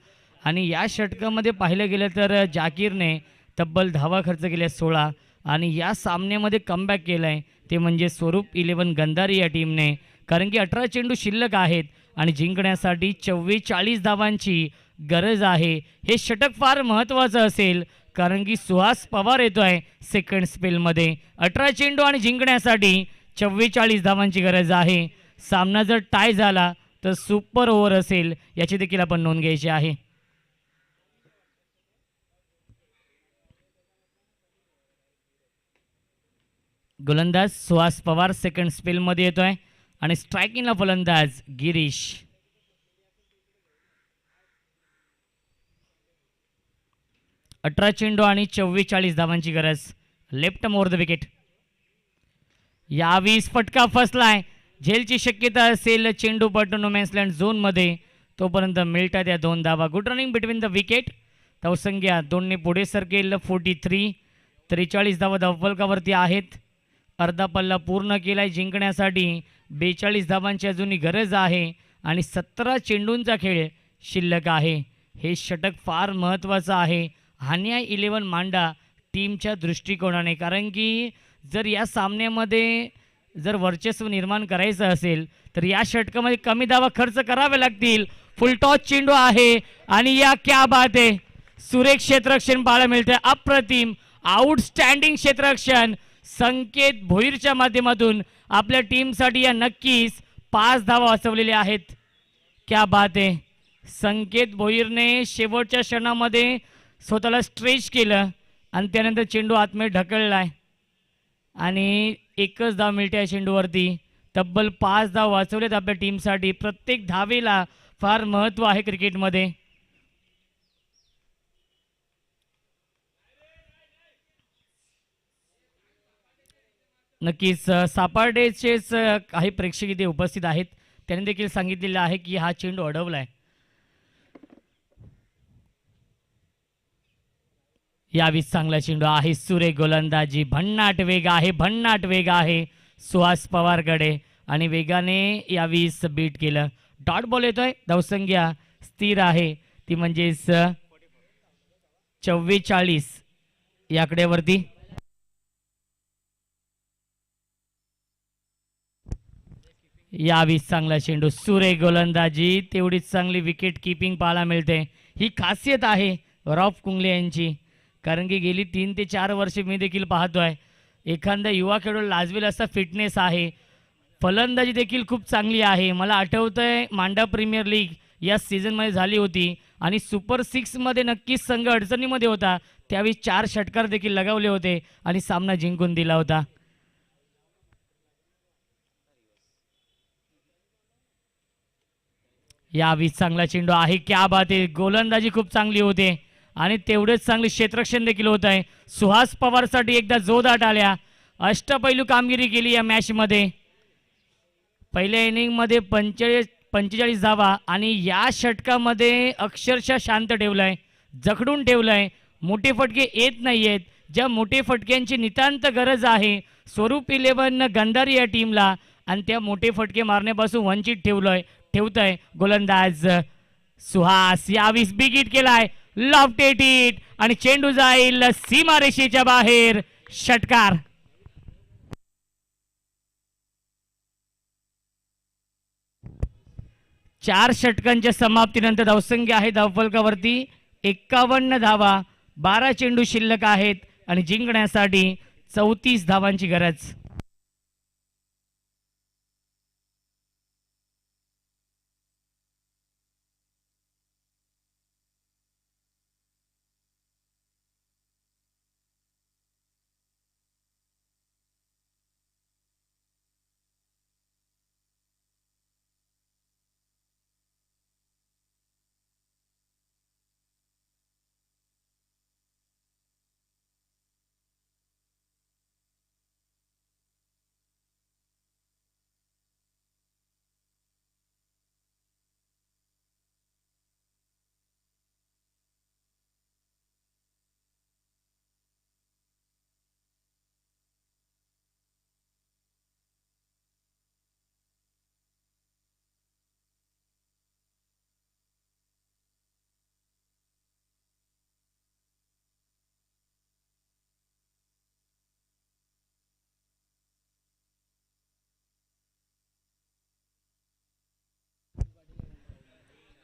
आणि या षटकामध्ये पाहिलं गेलं तर जाकीरने तब्बल धावा खर्च केल्या 16 आणि या सामन्यामध्ये कमबॅक केलं आहे ते म्हणजे स्वरूप 11 गंधारी या टीमने. कारण की 18 चेंडू शिल्लक आहेत आणि जिंकण्यासाठी 44 धावांची गरज आहे. हे षटक फार महत्त्वाचं असेल कारण की सुहास पवार येतो आहे सेकंड स्पेलमध्ये. 18 चेंडू आणि जिंकण्यासाठी 44 धावांची गरज आहे. सामना जर टाय झाला तर सुपर ओव्हर असेल, याची देखील आपण नोंद घ्यायची आहे. गोलंदाज सुहास पवार सेकंड स्पेलमध्ये येतोय आणि स्ट्रायकिंगला फलंदाज गिरीश. अठरा चेंडू आणि 44 धावांची गरज. Left more the wicket. यावेळी फटका फसलाय. झेलची शक्यता असेल चेंडू पटून नो झोनमध्ये, तोपर्यंत मिळतात या 2 धावा. Good running between the wicket. धावसंख्या 2ने पुढे सरकेल 43. 43 धावा धावफलकावरती आहेत. अर्धा पल्ला पूर्ण केलाय. जिंकण्यासाठी 42 धावांची अजूनही गरज आहे आणि 17 चेंडूंचा खेळ शिल्लक आहे. हे षटक फार महत्त्वाचं आहे हान्या 11 मांडा टीमच्या दृष्टिकोनाने. कारण की जर या सामन्यामध्ये जर वर्चस्व निर्माण करायचं असेल तर या षटकामध्ये कमी धावा खर्च करावे लागतील. फुलटॉस चेंडू आहे आणि या क्या बात आहे, सुरेख क्षेत्ररक्षण पाहायला मिळतं. अप्रतिम आउटस्टँडिंग क्षेत्ररक्षण संकेत भोईरच्या माध्यमातून आपल्या टीमसाठी या नक्कीच 5 धावा वाचवलेल्या आहेत. क्या बात आहे. संकेत भोईरने शेवटच्या क्षणामध्ये स्वतःला स्ट्रेच केलं आणि त्यानंतर चेंडू आतमध्ये ढकललाय आणि एकच धाव मिळते या चेंडूवरती. तब्बल 5 धाव वाचवलेत आपल्या टीमसाठी. प्रत्येक धावेला फार महत्त्व आहे क्रिकेटमध्ये. नक्कीच सापार्डेचेच काही प्रेक्षक इथे उपस्थित आहेत. त्यांनी देखील सांगितलेलं आहे की हा चेंडू अडवलाय. यावीस चांगला चेंडू आहे. सुरेख गोलंदाजी. भन्नाट वेग आहे, भन्नाट वेग आहे सुहास पवारकडे आणि वेगाने यावीस बीट केलं. डॉट बॉल येतोय. धावसंख्या स्थिर आहे ती म्हणजेच 44 या आकड्यावरती. यावीस चांगला चेंडू. सुरेख गोलंदाजी. तेवढीच चांगली विकेट किपिंग पाहायला मिळते. ही खासियत आहे रॉफ कुंगले यांची. कारण की गेली 3 ते 4 वर्षे मी देखील पाहतोय एखादा युवा खेळाडू लाजवेल असा फिटनेस आहे. फलंदाजी देखील खूप चांगली आहे. मला आठवतंय मांडा प्रीमियर लीग या सीझनमध्ये झाली होती आणि सुपर 6 मध्ये नक्कीच संघ अडचणीमध्ये होता. त्यावेळी 4 षटकार देखील लगावले होते आणि सामना जिंकून दिला होता. यावेळी चांगला चेंडू आहे. क्या बात आहे. गोलंदाजी खूप चांगली होते आणि तेवढेच चांगले क्षेत्ररक्षण देखील होत आहे. सुहास पवारसाठी एकदा जोरदार आल्या. अष्टपैलू कामगिरी केली या मॅचमध्ये. पहिल्या इनिंगमध्ये 45 धावा आणि या षटकामध्ये अक्षरशः शांत ठेवलंय, जखडून ठेवलंय. मोठे फटके येत नाहीयेत. ज्या मोठे फटक्यांची नितांत गरज आहे स्वरूप 11 गंधारी या टीमला आणि त्या मोठे फटके मारण्यापासून वंचित ठेवतंय गोलंदाज सुहास. यावीस बिग हिट केलाय. लॉफ्टेड हिट आणि चेंडू जाईल सीमारेषेच्या बाहेर. षटकार. चार षटकांच्या समाप्तीनंतर धावसंख्या आहे धावफलकावरती 51 धावा. 12 चेंडू शिल्लक आहेत आणि जिंकण्यासाठी 34 धावांची गरज.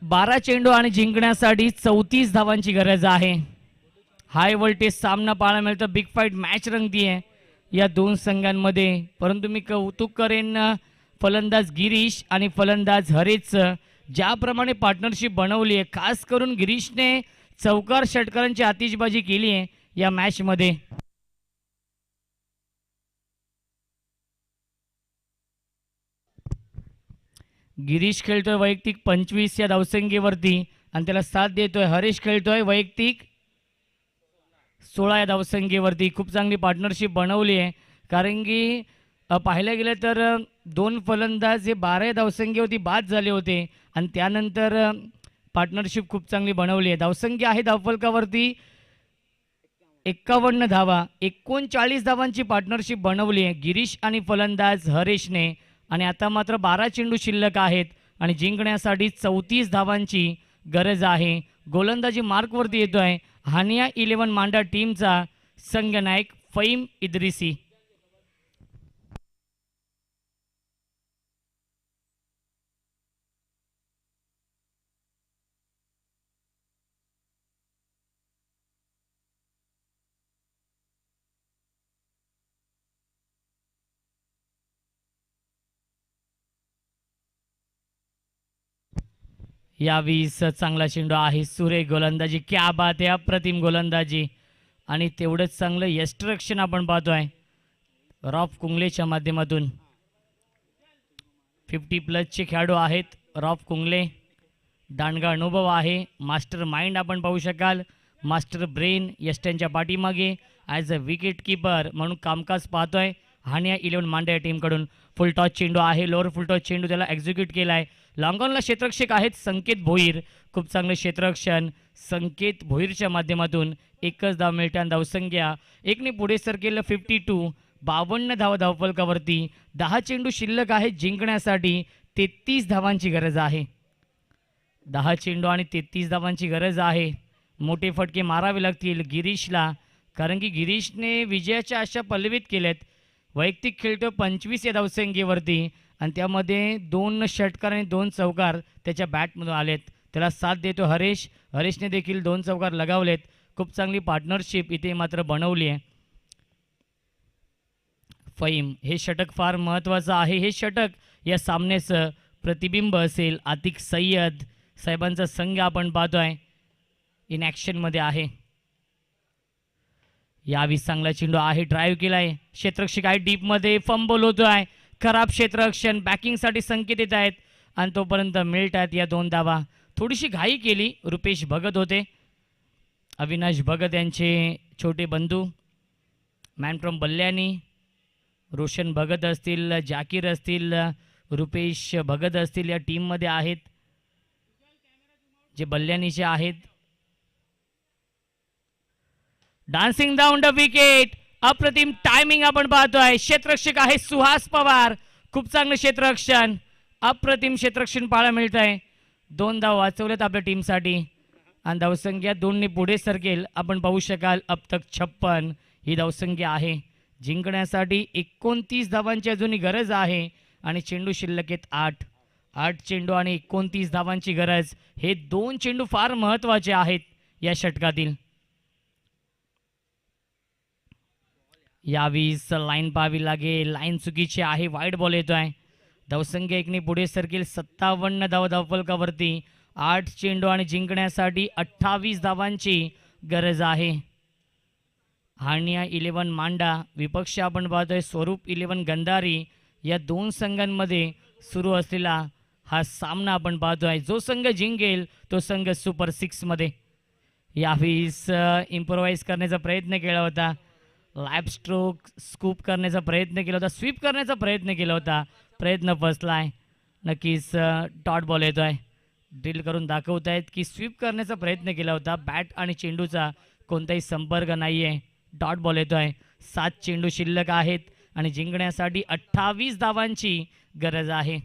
12 चेंडू आणि जिंकण्यासाठी 34 धावांची गरज आहे. हाय व्होल्टेज सामना पाहायला मिळतं. बिग फाईट मॅच रंगती आहे या दोन संघांमध्ये. परंतु मी कौतुक करेन फलंदाज गिरीश आणि फलंदाज हरेच, ज्याप्रमाणे पार्टनरशिप बनवली आहे. खास करून गिरीशने चौकार षटकारांची आतिषबाजी केली आहे या मॅचमध्ये. गिरीश खेळतोय वैयक्तिक 25 या धावसंख्येवरती आणि त्याला साथ देतोय हरीश, खेळतोय वैयक्तिक 16 या धावसंख्येवरती. खूप चांगली पार्टनरशिप बनवली आहे, कारण की पाहायला गेलं तर दोन फलंदाज हे 12 या धावसंख्येवरती बाद झाले होते आणि त्यानंतर पार्टनरशिप खूप चांगली बनवली आहे. धावसंख्या आहे धावफलकावरती 51 धावा. 39 धावांची पार्टनरशिप बनवली आहे गिरीश आणि फलंदाज हरेशने. आणि आता मात्र 12 चेंडू शिल्लक आहेत आणि जिंकण्यासाठी 34 धावांची गरज आहे. गोलंदाजी मार्कवरती येतोय हानिया 11 मांडा टीमचा संघनायक फहीम इद्रिसी. यावीस चांगला चेंडू आहे. सुरेख गोलंदाजी, क्या बात आहे, अप्रतिम गोलंदाजी. आणि तेवढंच चांगलं यष्टरक्षण आपण पाहतोय रॉफ कुंगलेच्या माध्यमातून. 50+ खेळाडू आहेत रॉफ कुंगले. दांडगा अनुभव आहे, मास्टर माइंड आपण पाहू शकाल, मास्टर ब्रेन यष्ट्यांच्या पाठीमागे ॲज अ विकेट कीपर म्हणून कामकाज पाहतोय हानिया 11 मांडा या टीमकडून. फुल टॉस चेंडू आहे, लोअर फुल टॉस चेंडू त्याला एक्झिक्यूट केला आहे. लॉंगॉनला क्षेत्ररक्षक आहेत संकेत भोईर. खूप चांगलं क्षेत्ररक्षण संकेत भोईरच्या माध्यमातून. एकच धाव मिळते, धावसंख्या एकने पुढे सरकेलं 52. 52 धावा धावफलकावरती. 10 चेंडू शिल्लक आहेत जिंकण्यासाठी. 33 धावांची गरज आहे. 10 चेंडू आणि 33 धावांची गरज आहे. मोठे फटके मारावे लागतील गिरीशला, कारण की गिरीशने विजयाच्या आशा पल्लवित केल्यात. वैयक्तिक खेळतो 25 या धावसंख्येवरती आणि त्यामध्ये 2 षटकार आणि 2 चौकार त्याच्या बॅटमधून आलेत. त्याला साथ देतो हरेश. हरेशने देखील 2 चौकार लगावलेत. खूप चांगली पार्टनरशिप इथे मात्र बनवली आहे. फहीम, हे षटक फार महत्त्वाचं आहे. हे षटक या सामन्याचं प्रतिबिंब असेल. आतिक सय्यद साहेबांचा संघ आपण पाहतोय इन ॲक्शनमध्ये आहे. यावी चांगला चेंडू आहे, ड्राईव्ह केलाय. क्षेत्ररक्षक आहे डीपमध्ये, फंबल होतोय. खराब क्षेत्ररक्षण, बॅकिंगसाठी संकेत येत आहेत आणि तोपर्यंत मिळत आहेत या 2 धावा. थोडीशी घाई केली रुपेश भगत होते, अविनाश भगत यांचे छोटे बंधू. मॅन फ्रॉम बल्ल्यानी, रोशन भगत असतील, जाकीर असतील, रुपेश भगत असतील या टीममध्ये आहेत, जे बल्ल्यानीचे आहेत. डान्सिंग डाऊन द विकेट, अप्रतिम टायमिंग आपण पाहतोय. क्षेत्ररक्षक आहे सुहास पवार. खूप चांगलं क्षेत्ररक्षण, अप्रतिम क्षेत्ररक्षण पाहायला मिळत आहे. 2 धाव वाचवलेत आपल्या टीमसाठी आणि धावसंख्या 2ने पुढे सरकेल आपण पाहू शकाल. अब तक 56 ही धावसंख्या आहे. जिंकण्यासाठी 29 धावांची अजूनही गरज आहे आणि चेंडू शिल्लक आहेत 8. 8 चेंडू आणि 29 धावांची गरज. हे 2 चेंडू फार महत्त्वाचे आहेत या षटकातील. यावीस लाईन पाहावी लागेल, लाईन चुकीची आहे, वाईड बॉल येतोय. धावसंख्या 1ने पुढे सरकेल. 57 धावा धावफलकावरती. 8 चेंडू आणि जिंकण्यासाठी 28 धावांची गरज आहे. हानिया 11 मांडा, विपक्ष आपण पाहतोय स्वरूप 11 गंधारी. या 2 संघांमध्ये सुरू असलेला हा सामना आपण पाहतोय. जो संघ जिंकेल तो संघ सुपर 6 मध्ये. यावीस इम्प्रोवाइज करण्याचा प्रयत्न केला होता, लॅप स्ट्रोक स्कूप करण्याचा प्रयत्न केला होता, स्वीप करण्याचा प्रयत्न केला होता, प्रयत्न फसलाय. नक्कीच डॉट बॉल येतोय. ड्रिल करून दाखवत आहेत की स्वीप करण्याचा प्रयत्न केला होता, बॅट आणि चेंडूचा कोणताही संपर्क नाही आहे. डॉट बॉल येतोय. 7 चेंडू शिल्लक आहेत आणि जिंकण्यासाठी 28 धावांची गरज आहे.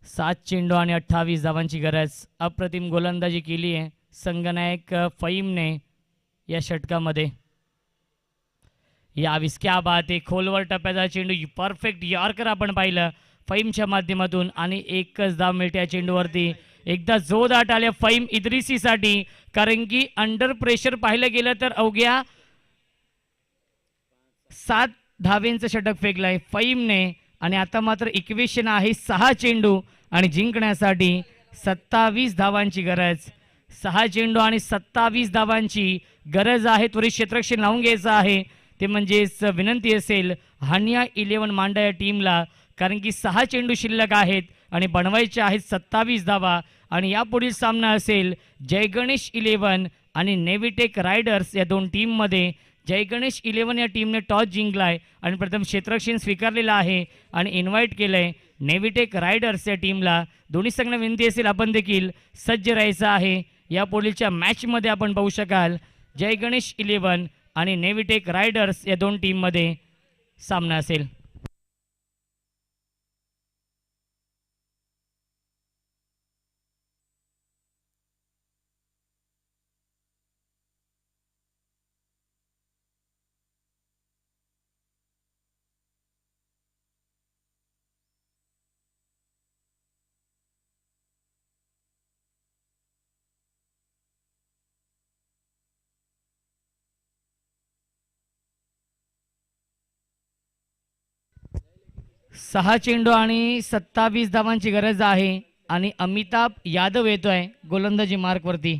7 चेंडू आणि 28 धावांची गरज. अप्रतिम गोलंदाजी केली आहे संघनायक फहीमने या षटकामध्ये. यावीस क्या बात आहे, खोलवर टप्प्याचा चेंडू, परफेक्ट यॉर्कर आपण पाहिलं. फईमच्या माध्यमातून आणि एकच धाव मिळते या चेंडूवरती. एकदा जोरदार आल्या फईम इद्रिसीसाठी, कारण की अंडर प्रेशर पाहिलं गेलं तर अवघ्या 7 धावेंचं षटक फेकलंय फईमने आणि आता मात्र इक्वेशन आहे 6 चेंडू आणि जिंकण्यासाठी 27 धावांची गरज. 6 चेंडू आणि 27 धावांची गरज आहे. त्वरित क्षेत्ररक्षण लावून घ्यायचं आहे. ते म्हणजेच विनंती असेल हानिया 11 मांडा या टीमला, कारण की 6 चेंडू शिल्लक आहेत आणि बनवायचे आहेत 27 धावा. आणि यापुढील सामना असेल जय गणेश 11 आणि नेव्हिटेक रायडर्स या दोन टीममध्ये. जय गणेश 11 या टीमने टॉस जिंकलाय आणि प्रथम क्षेत्ररक्षण स्वीकारलेलं आहे आणि इन्व्हाइट केलंय नेव्हिटेक रायडर्स या टीमला. दोन्ही संघांना विनंती असेल आपण देखील सज्ज राहायचं आहे. या पुढीलच्या मॅचमध्ये आपण पाहू शकाल जय गणेश 11 आणि नेव्हिटेक रायडर्स या दोन टीममध्ये सामना असेल. सहा चेंडू आणि 27 धावांची गरज आहे आणि अमिताभ यादव येतोय गोलंदाजी मार्कवरती.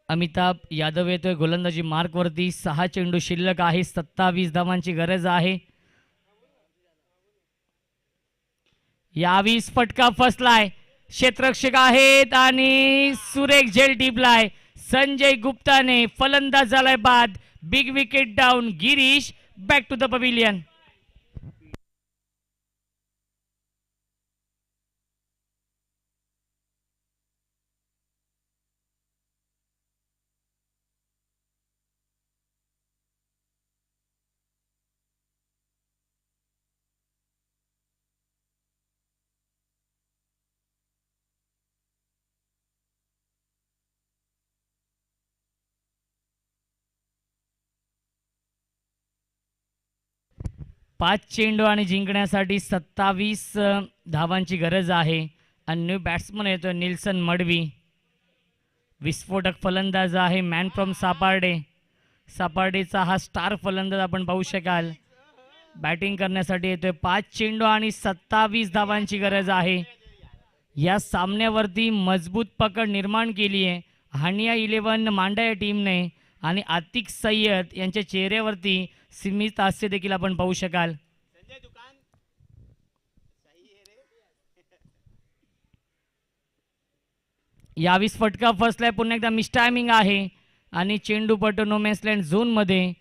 अमिताभ यादव येतोय गोलंदाजी मार्कवरती. 6 चेंडू शिल्लक आहे, 27 धावांची गरज आहे. यावीस फटका फसलाय, क्षेत्ररक्षक आहेत आणि सुरेख झेल टिपलाय. संजय गुप्ताने फलंदाज झालाय बाद. Big wicket down. Girish back to the pavilion. पाच चेंडू आणि जिंकण्यासाठी 27 धावांची गरज आहे. आणि न्यू बॅट्समन येतोय निल्सन मडवी. विस्फोटक फलंदाज आहे मॅन फ्रॉम सापार्डे. सापार्डेचा हा स्टार फलंदाज आपण पाहू शकाल. बॅटिंग करण्यासाठी येतोय. 5 चेंडू आणि 27 धावांची गरज आहे. या सामन्यावरती मजबूत पकड निर्माण केली आहे हानिया 11 मांडा या टीमने आणि आतिक सय्यद यांच्या चेहऱ्यावरती सीमित हास्य देखील आपण पाहू शकाल. यावीस फटका फसलाय. पुन्हा एकदा मिस टायमिंग आहे आणि चेंडू पटो नो मॅन्सलँड झोन मध्ये.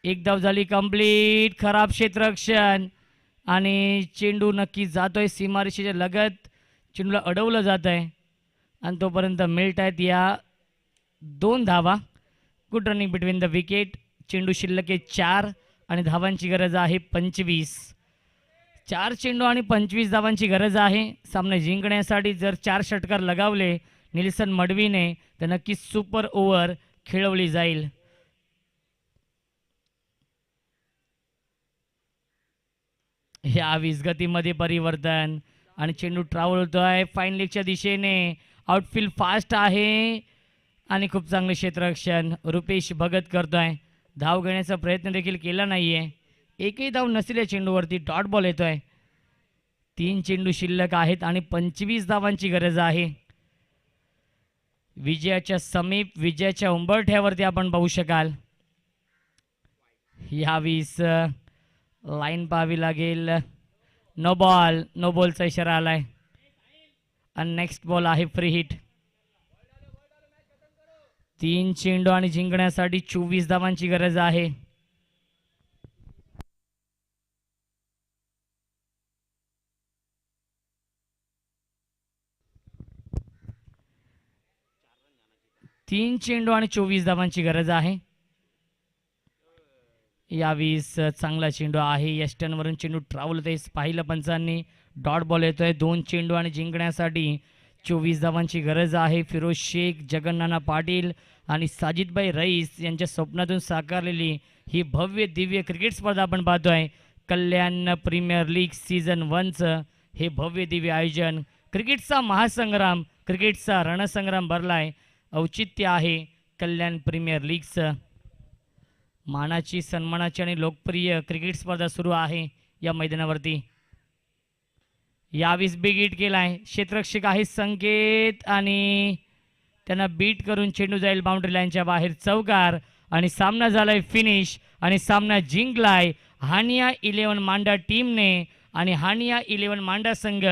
एक धाव झाली कंप्लीट. खराब क्षेत्ररक्षण आणि चेंडू नक्की जातोय सीमारेषेच्या लगत. चेंडूला अडवलं जात आहे आणि तोपर्यंत मिळत आहेत या 2 धावा. Good running between the wicket. चेंडू शिल्लक आहे 4 आणि धावांची गरज आहे 25. 4 चेंडू आणि 25 धावांची गरज आहे. सामना जिंकण्यासाठी जर 4 षटकार लगावले निल्सन मडवीने तर नक्कीच सुपर ओव्हर खेळवली जाईल. ह्या विसगतीमध्ये परिवर्तन आणि चेंडू ट्रॅव्हल होतोय फाईन लेगच्या दिशेने. आउटफील्ड फास्ट आहे आणि खूप चांगले क्षेत्ररक्षण रुपेश भगत करतोय. धाव घेण्याचा प्रयत्न देखील केला नाहीये. एकही धाव नसलेल्या चेंडूवरती डॉट बॉल येतोय. 3 चेंडू शिल्लक आहेत आणि 25 धावांची गरज आहे. विजयाच्या समीप विजयाच्या उंबरठ्यावरती आपण पाहू शकाल. यावीस लाईन पाहावी लागेल. No ball. नो बॉलचा इशारा आलाय आणि नेक्स्ट बॉल आहे फ्री हिट. 3 चेंडू आणि जिंकण्यासाठी 24 धावांची गरज आहे. तीन चेंडू आणि 24 धावांची गरज आहे. यावीस चांगला चेंडू आहे. यस्टनवरून चेंडू ट्रॅव्हल होते, पाहिलं पंचांनी. डॉट बॉल येतोय. 2 चेंडू आणि जिंकण्यासाठी 24 धावांची गरज आहे. फिरोज शेख, जगन्नाना पाटील आणि साजिदभाई रईस यांच्या स्वप्नातून साकारलेली ही भव्य दिव्य क्रिकेट स्पर्धा आपण पाहतोय. कल्याण प्रीमियर लीग सीझन 1चं हे भव्य दिव्य आयोजन. क्रिकेटचा महासंग्राम, क्रिकेटचा रणसंग्राम भरलाय. औचित्य आहे कल्याण प्रीमियर लीगचं. मानाची, सन्मानाची आणि लोकप्रिय क्रिकेट स्पर्धा सुरू आहे या मैदानावरती. यावीस बिग हिट केलाय. क्षेत्ररक्षक आहे संकेत आणि त्यांना बीट करून चेंडू जाईल बाउंड्री लाईनच्या बाहेर. चौकार आणि सामना झालाय फिनिश आणि सामना जिंकलाय हानिया 11 मांडा टीमने. आणि हानिया 11 मांडा संघ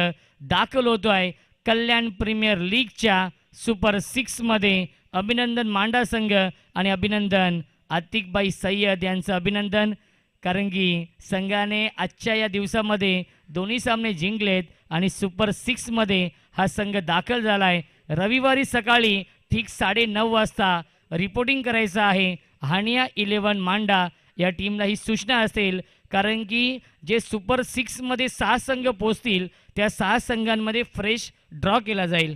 दाखल होतोय कल्याण प्रीमियर लीगच्या सुपर 6 मध्ये. अभिनंदन मांडा संघ आणि अभिनंदन आतिकबाई सय्यद यांचं अभिनंदन, कारण की संघाने आजच्या या दिवसामध्ये दोन्ही सामने जिंकलेत आणि सुपर 6 मध्ये हा संघ दाखल झालाय. रविवारी सकाळी ठीक 9:30 वाजता रिपोर्टिंग करायचं आहे. हानिया 11 मांडा या टीमला ही सूचना असेल, कारण की जे सुपर 6 मध्ये 6 संघ पोहोचतील त्या 6 संघांमध्ये फ्रेश ड्रॉ केला जाईल.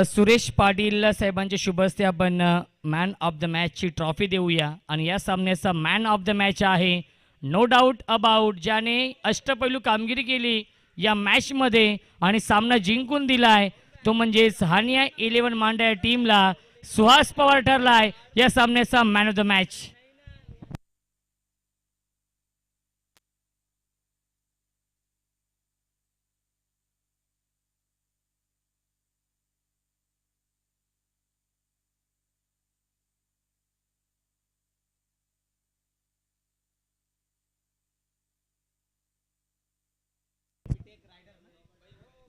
सुरेश पाटील साहेबांच्या शुभ हस्ते आपण मॅन ऑफ द मॅचची ट्रॉफी देऊया. आणि या सामन्याचा मॅन ऑफ द मॅच आहे नो डाऊट अबाउट, ज्याने अष्टपैलू कामगिरी केली या मॅचमध्ये आणि सामना जिंकून दिलाय, तो म्हणजे हानिया 11 मांडा या टीमला सुहास पवार ठरलाय या सामन्याचा man of the match.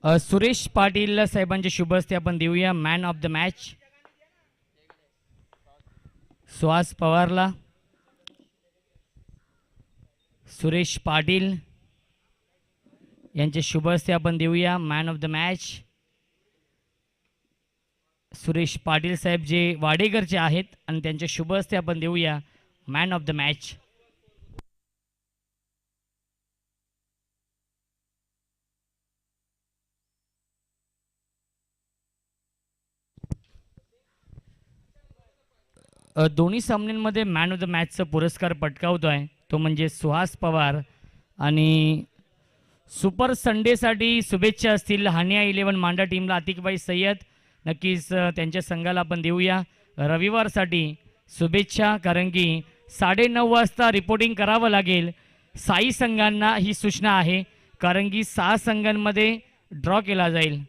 Suresh Patil साहेबांच्या शुभ हस्ते आपण देऊया man of the match Suhas पवारला. सुरेश पाटील यांच्या शुभ हस्ते आपण देऊया man of the match. Suresh Patil साहेब जे वाडेकरचे आहेत आणि त्यांच्या शुभ हस्ते आपण देऊया मॅन ऑफ द मॅच. दोन्ही सामन्यांमध्ये मॅन ऑफ द मॅचचा पुरस्कार पटकावतोय तो म्हणजे सुहास पवार. आणि सुपर संडेसाठी शुभेच्छा असतील हानिया 11 मांडा टीमला आतिकबाई सय्यद. नक्कीच त्यांच्या संघाला आपण देऊया रविवारसाठी शुभेच्छा, कारण की 9:30 वाजता रिपोर्टिंग करावं लागेल. 6 संघांना ही सूचना आहे, कारण की 6 संघांमध्ये ड्रॉ केला जाईल.